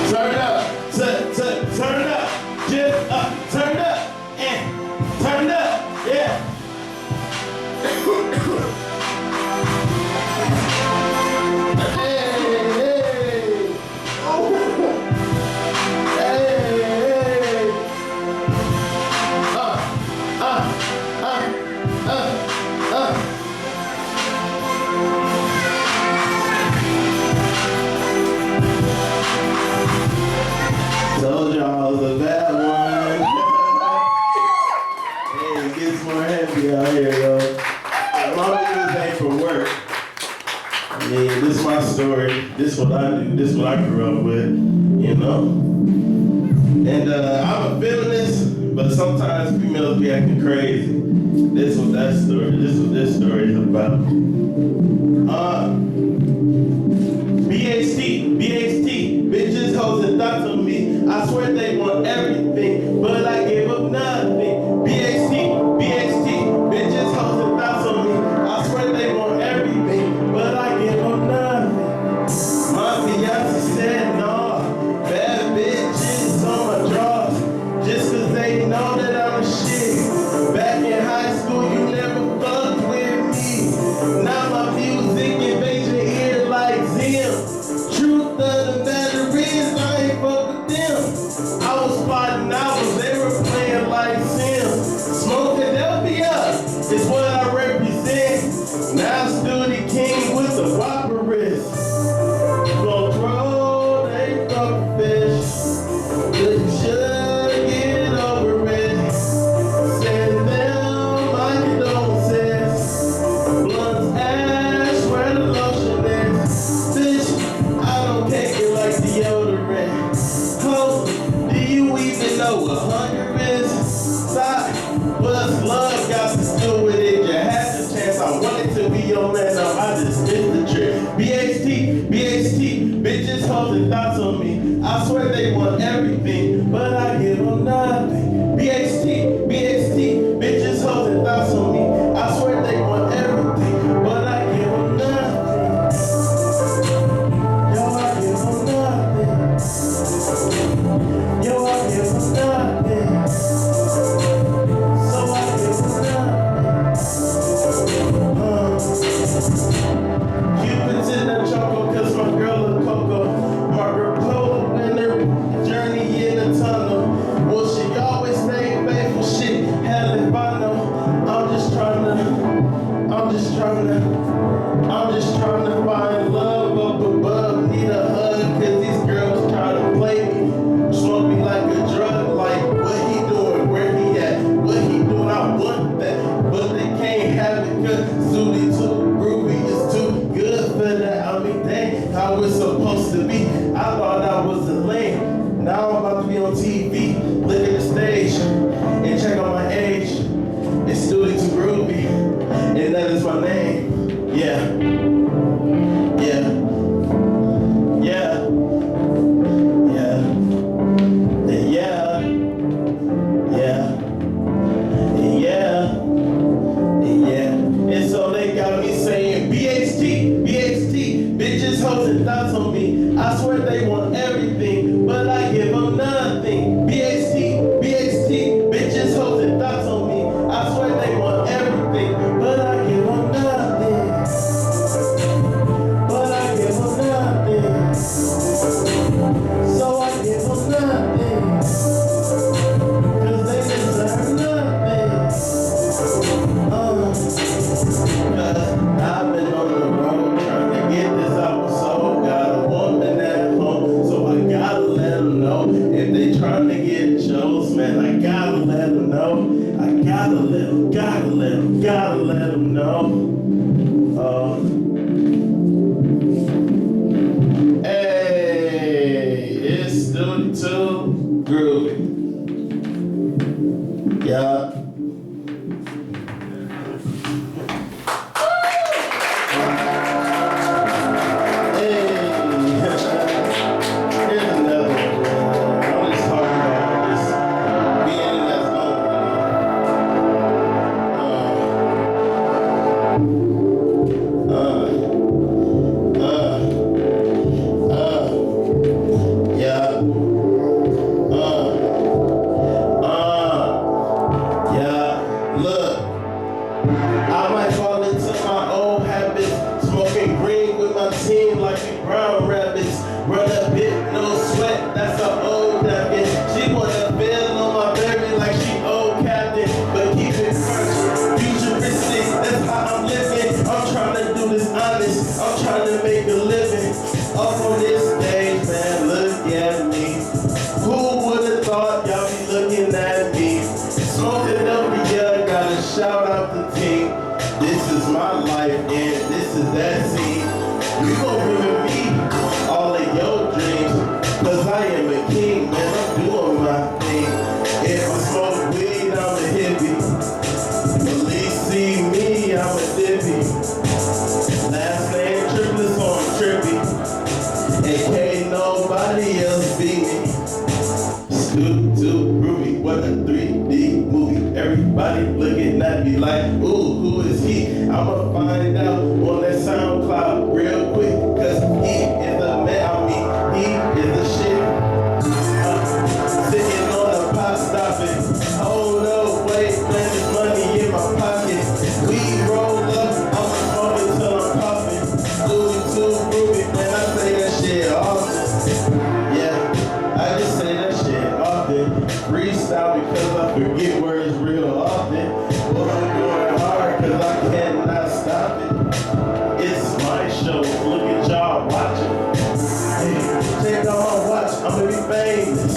Turn up, turn up, just up, turn up, and turn up, yeah. Hey, oh. Hey, Told y'all I was a bad one. Hey, it gets more heavy out here, yo. As long as this ain't for work. I mean, this is my story. This is what I do. This is what I grew up with, you know? And I'm a feminist, but sometimes females be acting crazy. This is what that story, this is what this story is about. BHT, bitches, hoes, and thoughts on me. I swear they want everything, but I gave up nothing. BHT, bitches, hoes, and thoughts on me. I swear they want everything, but I gave up nothing. My fiance said no, bad bitches on my drawers, just cause they know that I'm a shit. Back in high school, you never fucked with me. Now my music invades your ear like Zim. Truth of the matter is, I ain't fuck with them. I was plotting albums, they were playing like Sims. Smoke Philadelphia is what I represent. Now Stoudy King with the whopper wrist. Go throw, they fuck fish. You should get over it. Send them my condolences. Blunt's ash where the lotion is. Bitch, I don't take it like deodorant. Ho, do you even know what hunger is? Stop, what's love got to do with it? You had the chance, I wanted to be your man, now I just missed the trick. BHT, bitches, hoes, and thoughts on me. I swear they want everything, but I give them nothing. BHT, bitches, hoes, and thoughts on me. I swear they want everything, but I give them nothing. Yo, I give them nothing. Yo, I give them nothing. So I give them nothing. Cupid's in the choco, cause my girl a Coco. Margaret Polo winner, journey in the tunnel. Will she always stay faithful? Shit, hell if I know. I'm just trying to find love up above. Need a hug, cause these girls try to play me. Smoke me like a drug, like what he doing, where he at, what he doing, I want that. But they can't have it, cause Stoudy too groovy is too good for that. I mean, dang, how it's supposed to be. I thought I was a lame. Now I'm about to be on TV. Look at the stage and check on my age. It's Stoudy too groovy, and that is my name. Yeah. Yeah. Yeah. Yeah. Yeah. Yeah. Yeah. Yeah. And so they got me saying BHT, bitches, hoes, and thoughts on me. I swear they want everything, but I give them nothing. BHT, bitches, hoes, and thoughts on me. I swear they want everything, but I give them nothing. But I give them nothing. So I give them nothing. Cause they deserve nothing. I've been on the road trying to get this album sold. Got a woman at home, so I gotta let them know. If they trying to get shows, man, I gotta let them know. I gotta let them know. Hey, it's Stoudy too groovy. Yeah. and this is that scene. You gon' remember me, all of your dreams, cause I am a king, man, I'm doing my thing. If I smoke weed, I'm a hippie. Police see me, I'm a dippy. Last name triplets, so I'm trippy. And can't nobody else beat me. Stoudy, Groovey, what a 3D movie. Everybody looking at me like, ooh, who is he? I'ma find out on that SoundCloud real quick, cause he is the man, he is the shit. Sitting on the pot stopping. Hold up, wait, man, there's money in my pocket. We roll up, I'm smoking till I'm puffing. Stoudy, Groovey, man, I say that shit often. Yeah, I just say that shit often. Freestyle because I forget words real often. But I'm going hard cause I cannot stop it. It's my show, look at y'all watching. Hey, take on watch, I'm gonna be famous.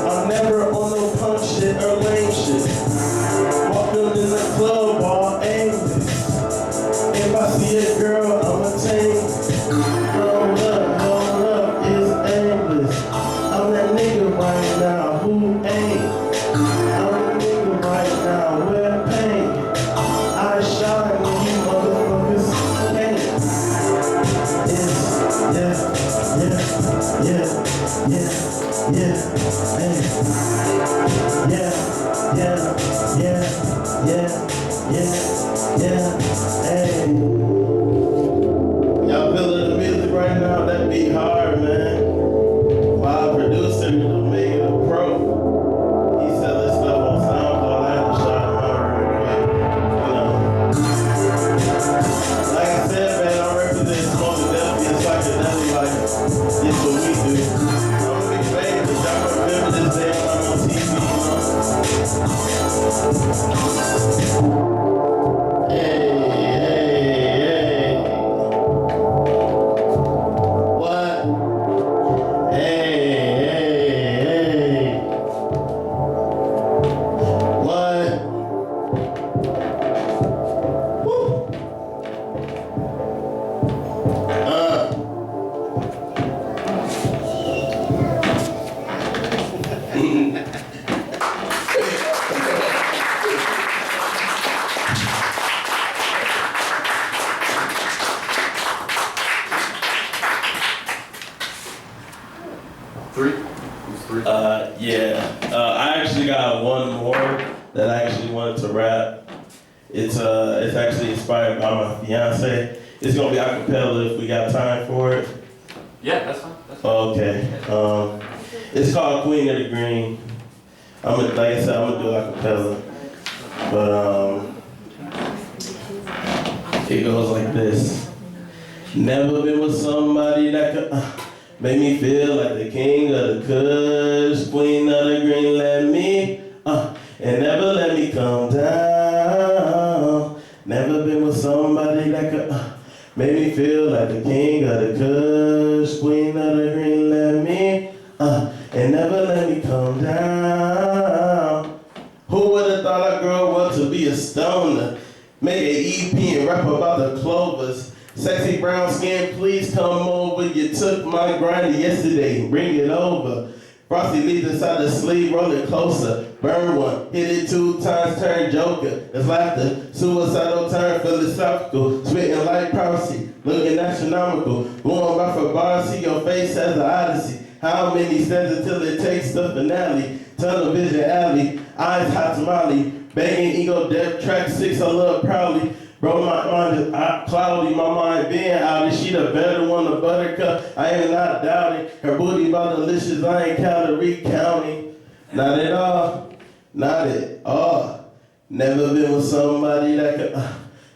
I'm never on no punk shit or lame shit. Walking in the club all aimless. If I see a girl, I'ma tame. Hold up, it's aimless. I'm that nigga right now who ain't. I'm that nigga right now, wear paint. I shine when you motherfuckers can't. It's, hey. Y'all feeling the music right now? That beat hard, man. My producer, don't make it a pro. He selling stuff on SoundCloud. I had to shout him out real quick. Like I said, man, I represent Philadelphia psychedelic life. It's what we do. I'm gonna be famous. Y'all remember this day when I'm on TV, Hey. What? Hey. What? Woo. I actually got one more that I actually wanted to rap. It's actually inspired by my fiance. It's gonna be a cappella if we got time for it. Yeah, that's fine. Okay. It's called Queen of the Green. Like I said, I'm gonna do a cappella. But it goes like this. Never been with somebody that could make me feel like the king of the kush, queen of the green, let me, and never let me come down. Never been with somebody that could make me feel like the king of the kush, queen of the green, let me, and never let me come down. Who would have thought a girl want to be a stoner? Make an EP and rap about the clovers. Sexy brown skin, please come over. You took my grinder yesterday, bring it over. Frosty leaves inside the sleeve, roll it closer. Burn one, hit it 2 times, turn joker. That's laughter, suicidal turn philosophical. Spitting like prophecy, looking astronomical. Going by for bars, see your face as the odyssey. How many steps until it takes the finale? Tunnel vision alley, eyes hot tamale. Banging ego death, track 6, I love proudly. Bro, my mind is cloudy, my mind being outy. She the better one, the buttercup, I am not doubting. Her booty about delicious, I ain't calorie counting. Not at all, not at all. Never been with somebody that could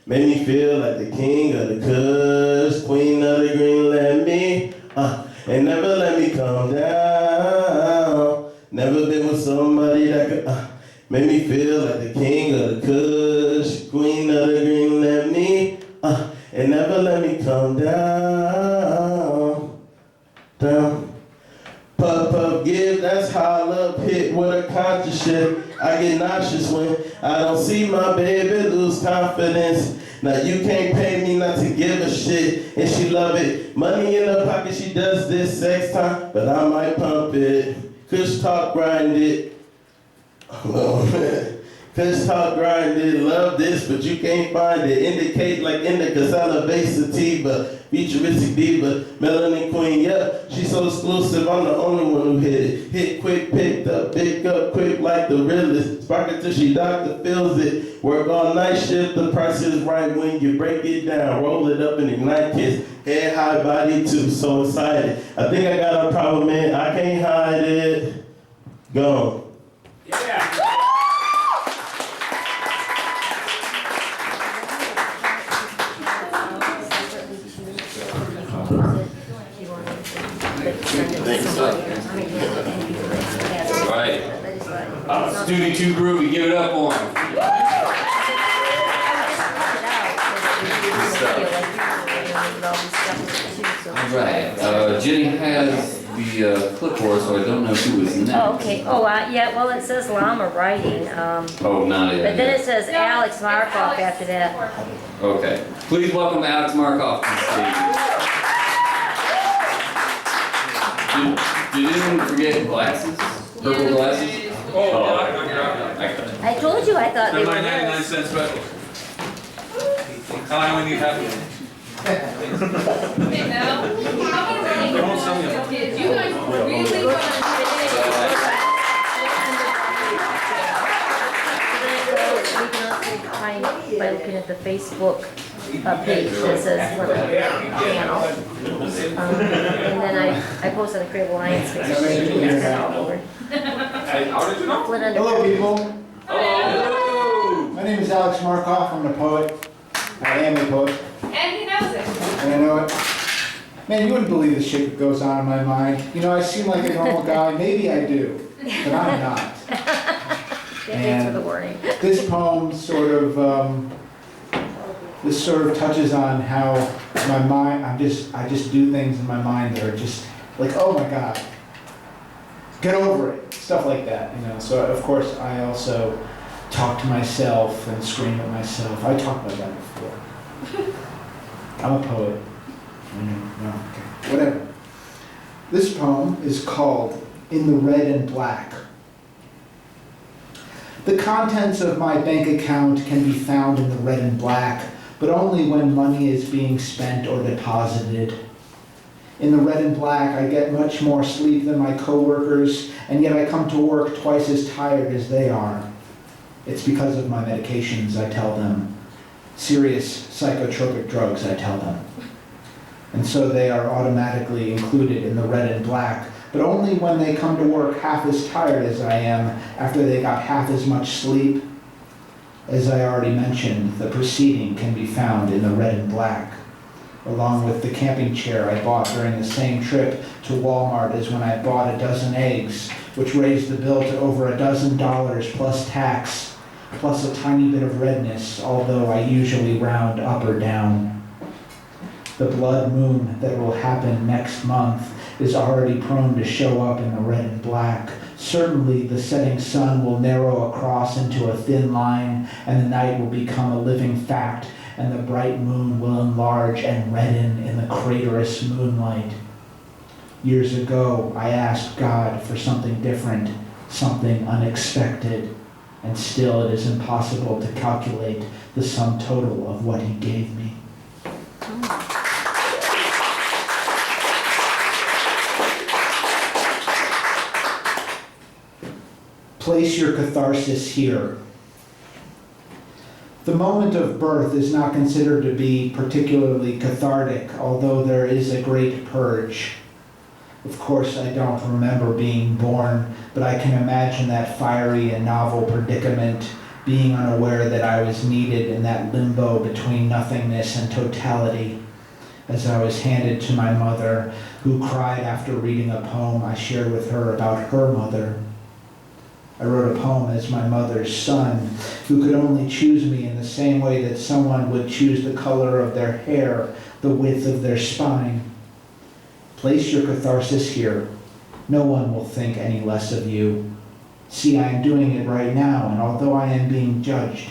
make me feel like the king of the kush, queen of the green, let me, and never let me come down. Never been with somebody that could make me feel like the king of the kush, queen of the green, let me, and never let me come down, down. Puff, puff, give, that's how I love hit with a conscious shit. I get nauseous when I don't see my baby lose confidence. Now you can't pay me not to give a shit, and she love it. Money in her pocket, she does this sex time, but I might pump it. Kush talk, grind it. Kush talk, grind it. Love this, but you can't find it. Indicate like indica, salivate, sativa. Futuristic diva, melanin queen, yeah. She's so exclusive, I'm the only one who hit it. Hit quick, picked up, pick up quick like the realest. Spark it till she doctor feels it. Work all night shift, the price is right when you break it down. Roll it up and ignite kiss. Head high, body too, so excited. I think I got a problem, man, I can't hide it. Go. Alright. Stoudy too groovy, give it up for him. Alright, Jenny has the clipboard, so I don't know who is next. Oh, okay. Oh, yeah, well, it says Llama writing, Oh, not yet. but then it says Alex Markoff after that. Okay. Please welcome Alex Markoff to the stage. Did anyone forget glasses? Purple glasses? Oh, I told you I thought they They're were my 99 his. cent special. How I only need half of them. Hey, Mel, how about kids? You guys really want We can also find by looking at the Facebook page that says Flint panel. And then I posted a Creative Alliance Facebook page and that's kind of all over. Flint under- Hello, people. Hello! My name is Alex Markoff. I'm a poet. I am a poet, and he knows it. and I know it. Man, you wouldn't believe the shit that goes on in my mind. You know, I seem like a normal guy. Maybe I do, but I'm not. Thanks for the warning. This poem sort of touches on how my mind. I just do things in my mind that are just like, oh my god, get over it, stuff like that. You know. So of course I also talk to myself and scream at myself. I talked about that before. I'm a poet. No, okay. Whatever. This poem is called In the Red and Black. The contents of my bank account can be found in the red and black, but only when money is being spent or deposited. In the red and black, I get much more sleep than my coworkers, and yet I come to work twice as tired as they are. It's because of my medications, I tell them. Serious psychotropic drugs, I tell them. And so they are automatically included in the red and black, but only when they come to work half as tired as I am after they got half as much sleep. As I already mentioned, the preceding can be found in the red and black, along with the camping chair I bought during the same trip to Walmart as when I bought a dozen eggs, which raised the bill to over $12 plus tax, plus a tiny bit of redness, although I usually round up or down. The blood moon that will happen next month is already prone to show up in the red and black. Certainly the setting sun will narrow across into a thin line, and the night will become a living fact, and the bright moon will enlarge and redden in the craterous moonlight. Years ago, I asked God for something different, something unexpected, and still it is impossible to calculate the sum total of what He gave me. Place your catharsis here. The moment of birth is not considered to be particularly cathartic, although there is a great purge. Of course, I don't remember being born, but I can imagine that fiery and novel predicament, being unaware that I was needed in that limbo between nothingness and totality, as I was handed to my mother, who cried after reading a poem I shared with her about her mother. I wrote a poem as my mother's son, who could only choose me in the same way that someone would choose the color of their hair, the width of their spine. Place your catharsis here. No one will think any less of you. See, I am doing it right now, and although I am being judged,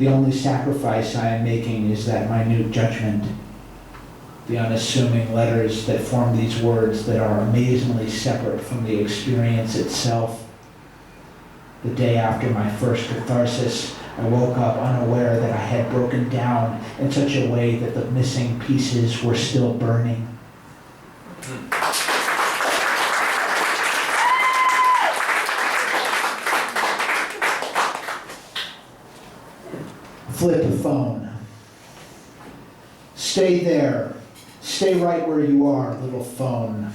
The only sacrifice I am making is that minute judgment, the unassuming letters that form these words that are amazingly separate from the experience itself. The day after my first catharsis, I woke up unaware that I had broken down in such a way that the missing pieces were still burning. Flip the phone. Stay there. Stay right where you are, little phone.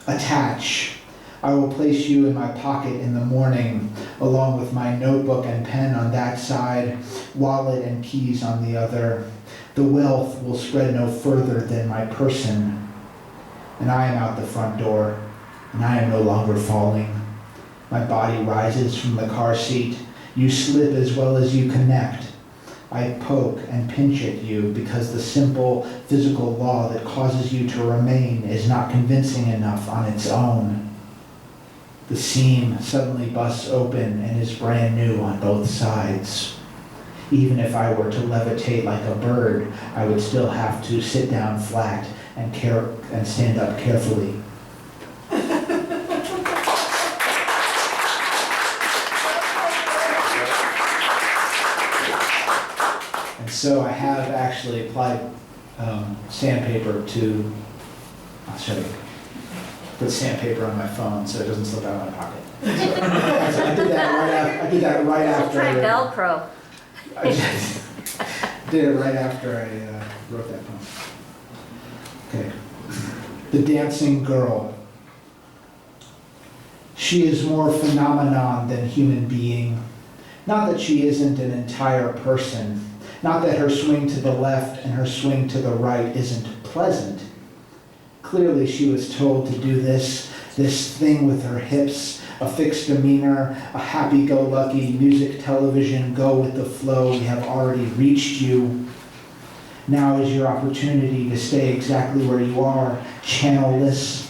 Attach. I will place you in my pocket in the morning, along with my notebook and pen on that side, wallet and keys on the other. The wealth will spread no further than my person. And I am out the front door, and I am no longer falling. My body rises from the car seat. You slip as well as you connect. I poke and pinch at you because the simple physical law that causes you to remain is not convincing enough on its own. The seam suddenly busts open and is brand new on both sides. Even if I were to levitate like a bird, I would still have to sit down flat and stand up carefully. So I have actually applied sandpaper to, I'll show you, put sandpaper on my phone so it doesn't slip out of my pocket. So I did that right after. Try Velcro. I did it right after I wrote that poem. Okay. The dancing girl. She is more phenomenon than human being. Not that she isn't an entire person. Not that her swing to the left and her swing to the right isn't pleasant. Clearly she was told to do this thing with her hips, a fixed demeanor, a happy-go-lucky music television, go with the flow, we have already reached you. Now is your opportunity to stay exactly where you are, channelless.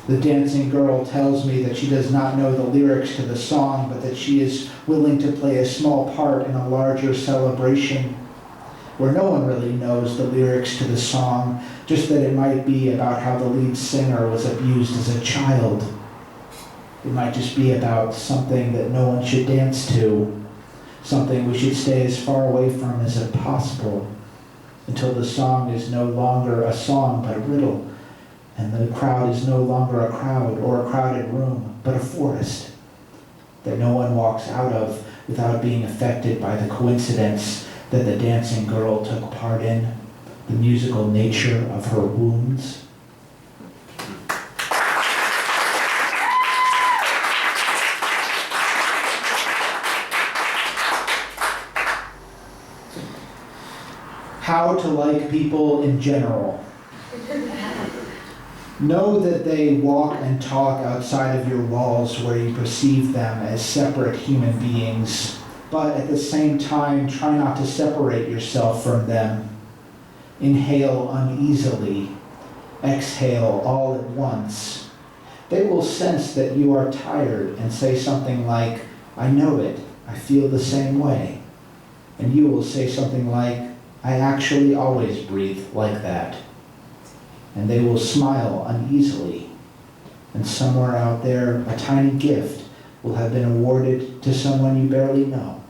The dancing girl tells me that she does not know the lyrics to the song, but that she is willing to play a small part in a larger celebration where no one really knows the lyrics to the song, just that it might be about how the lead singer was abused as a child. It might just be about something that no one should dance to, something we should stay as far away from as possible, until the song is no longer a song but a riddle. And the crowd is no longer a crowd or a crowded room, but a forest that no one walks out of without being affected by the coincidence that the dancing girl took part in, the musical nature of her wounds. How to like people in general. Know that they walk and talk outside of your walls where you perceive them as separate human beings, but at the same time, try not to separate yourself from them. Inhale uneasily, exhale all at once. They will sense that you are tired and say something like, I know it, I feel the same way. And you will say something like, I actually always breathe like that. And they will smile uneasily. And somewhere out there, a tiny gift will have been awarded to someone you barely know.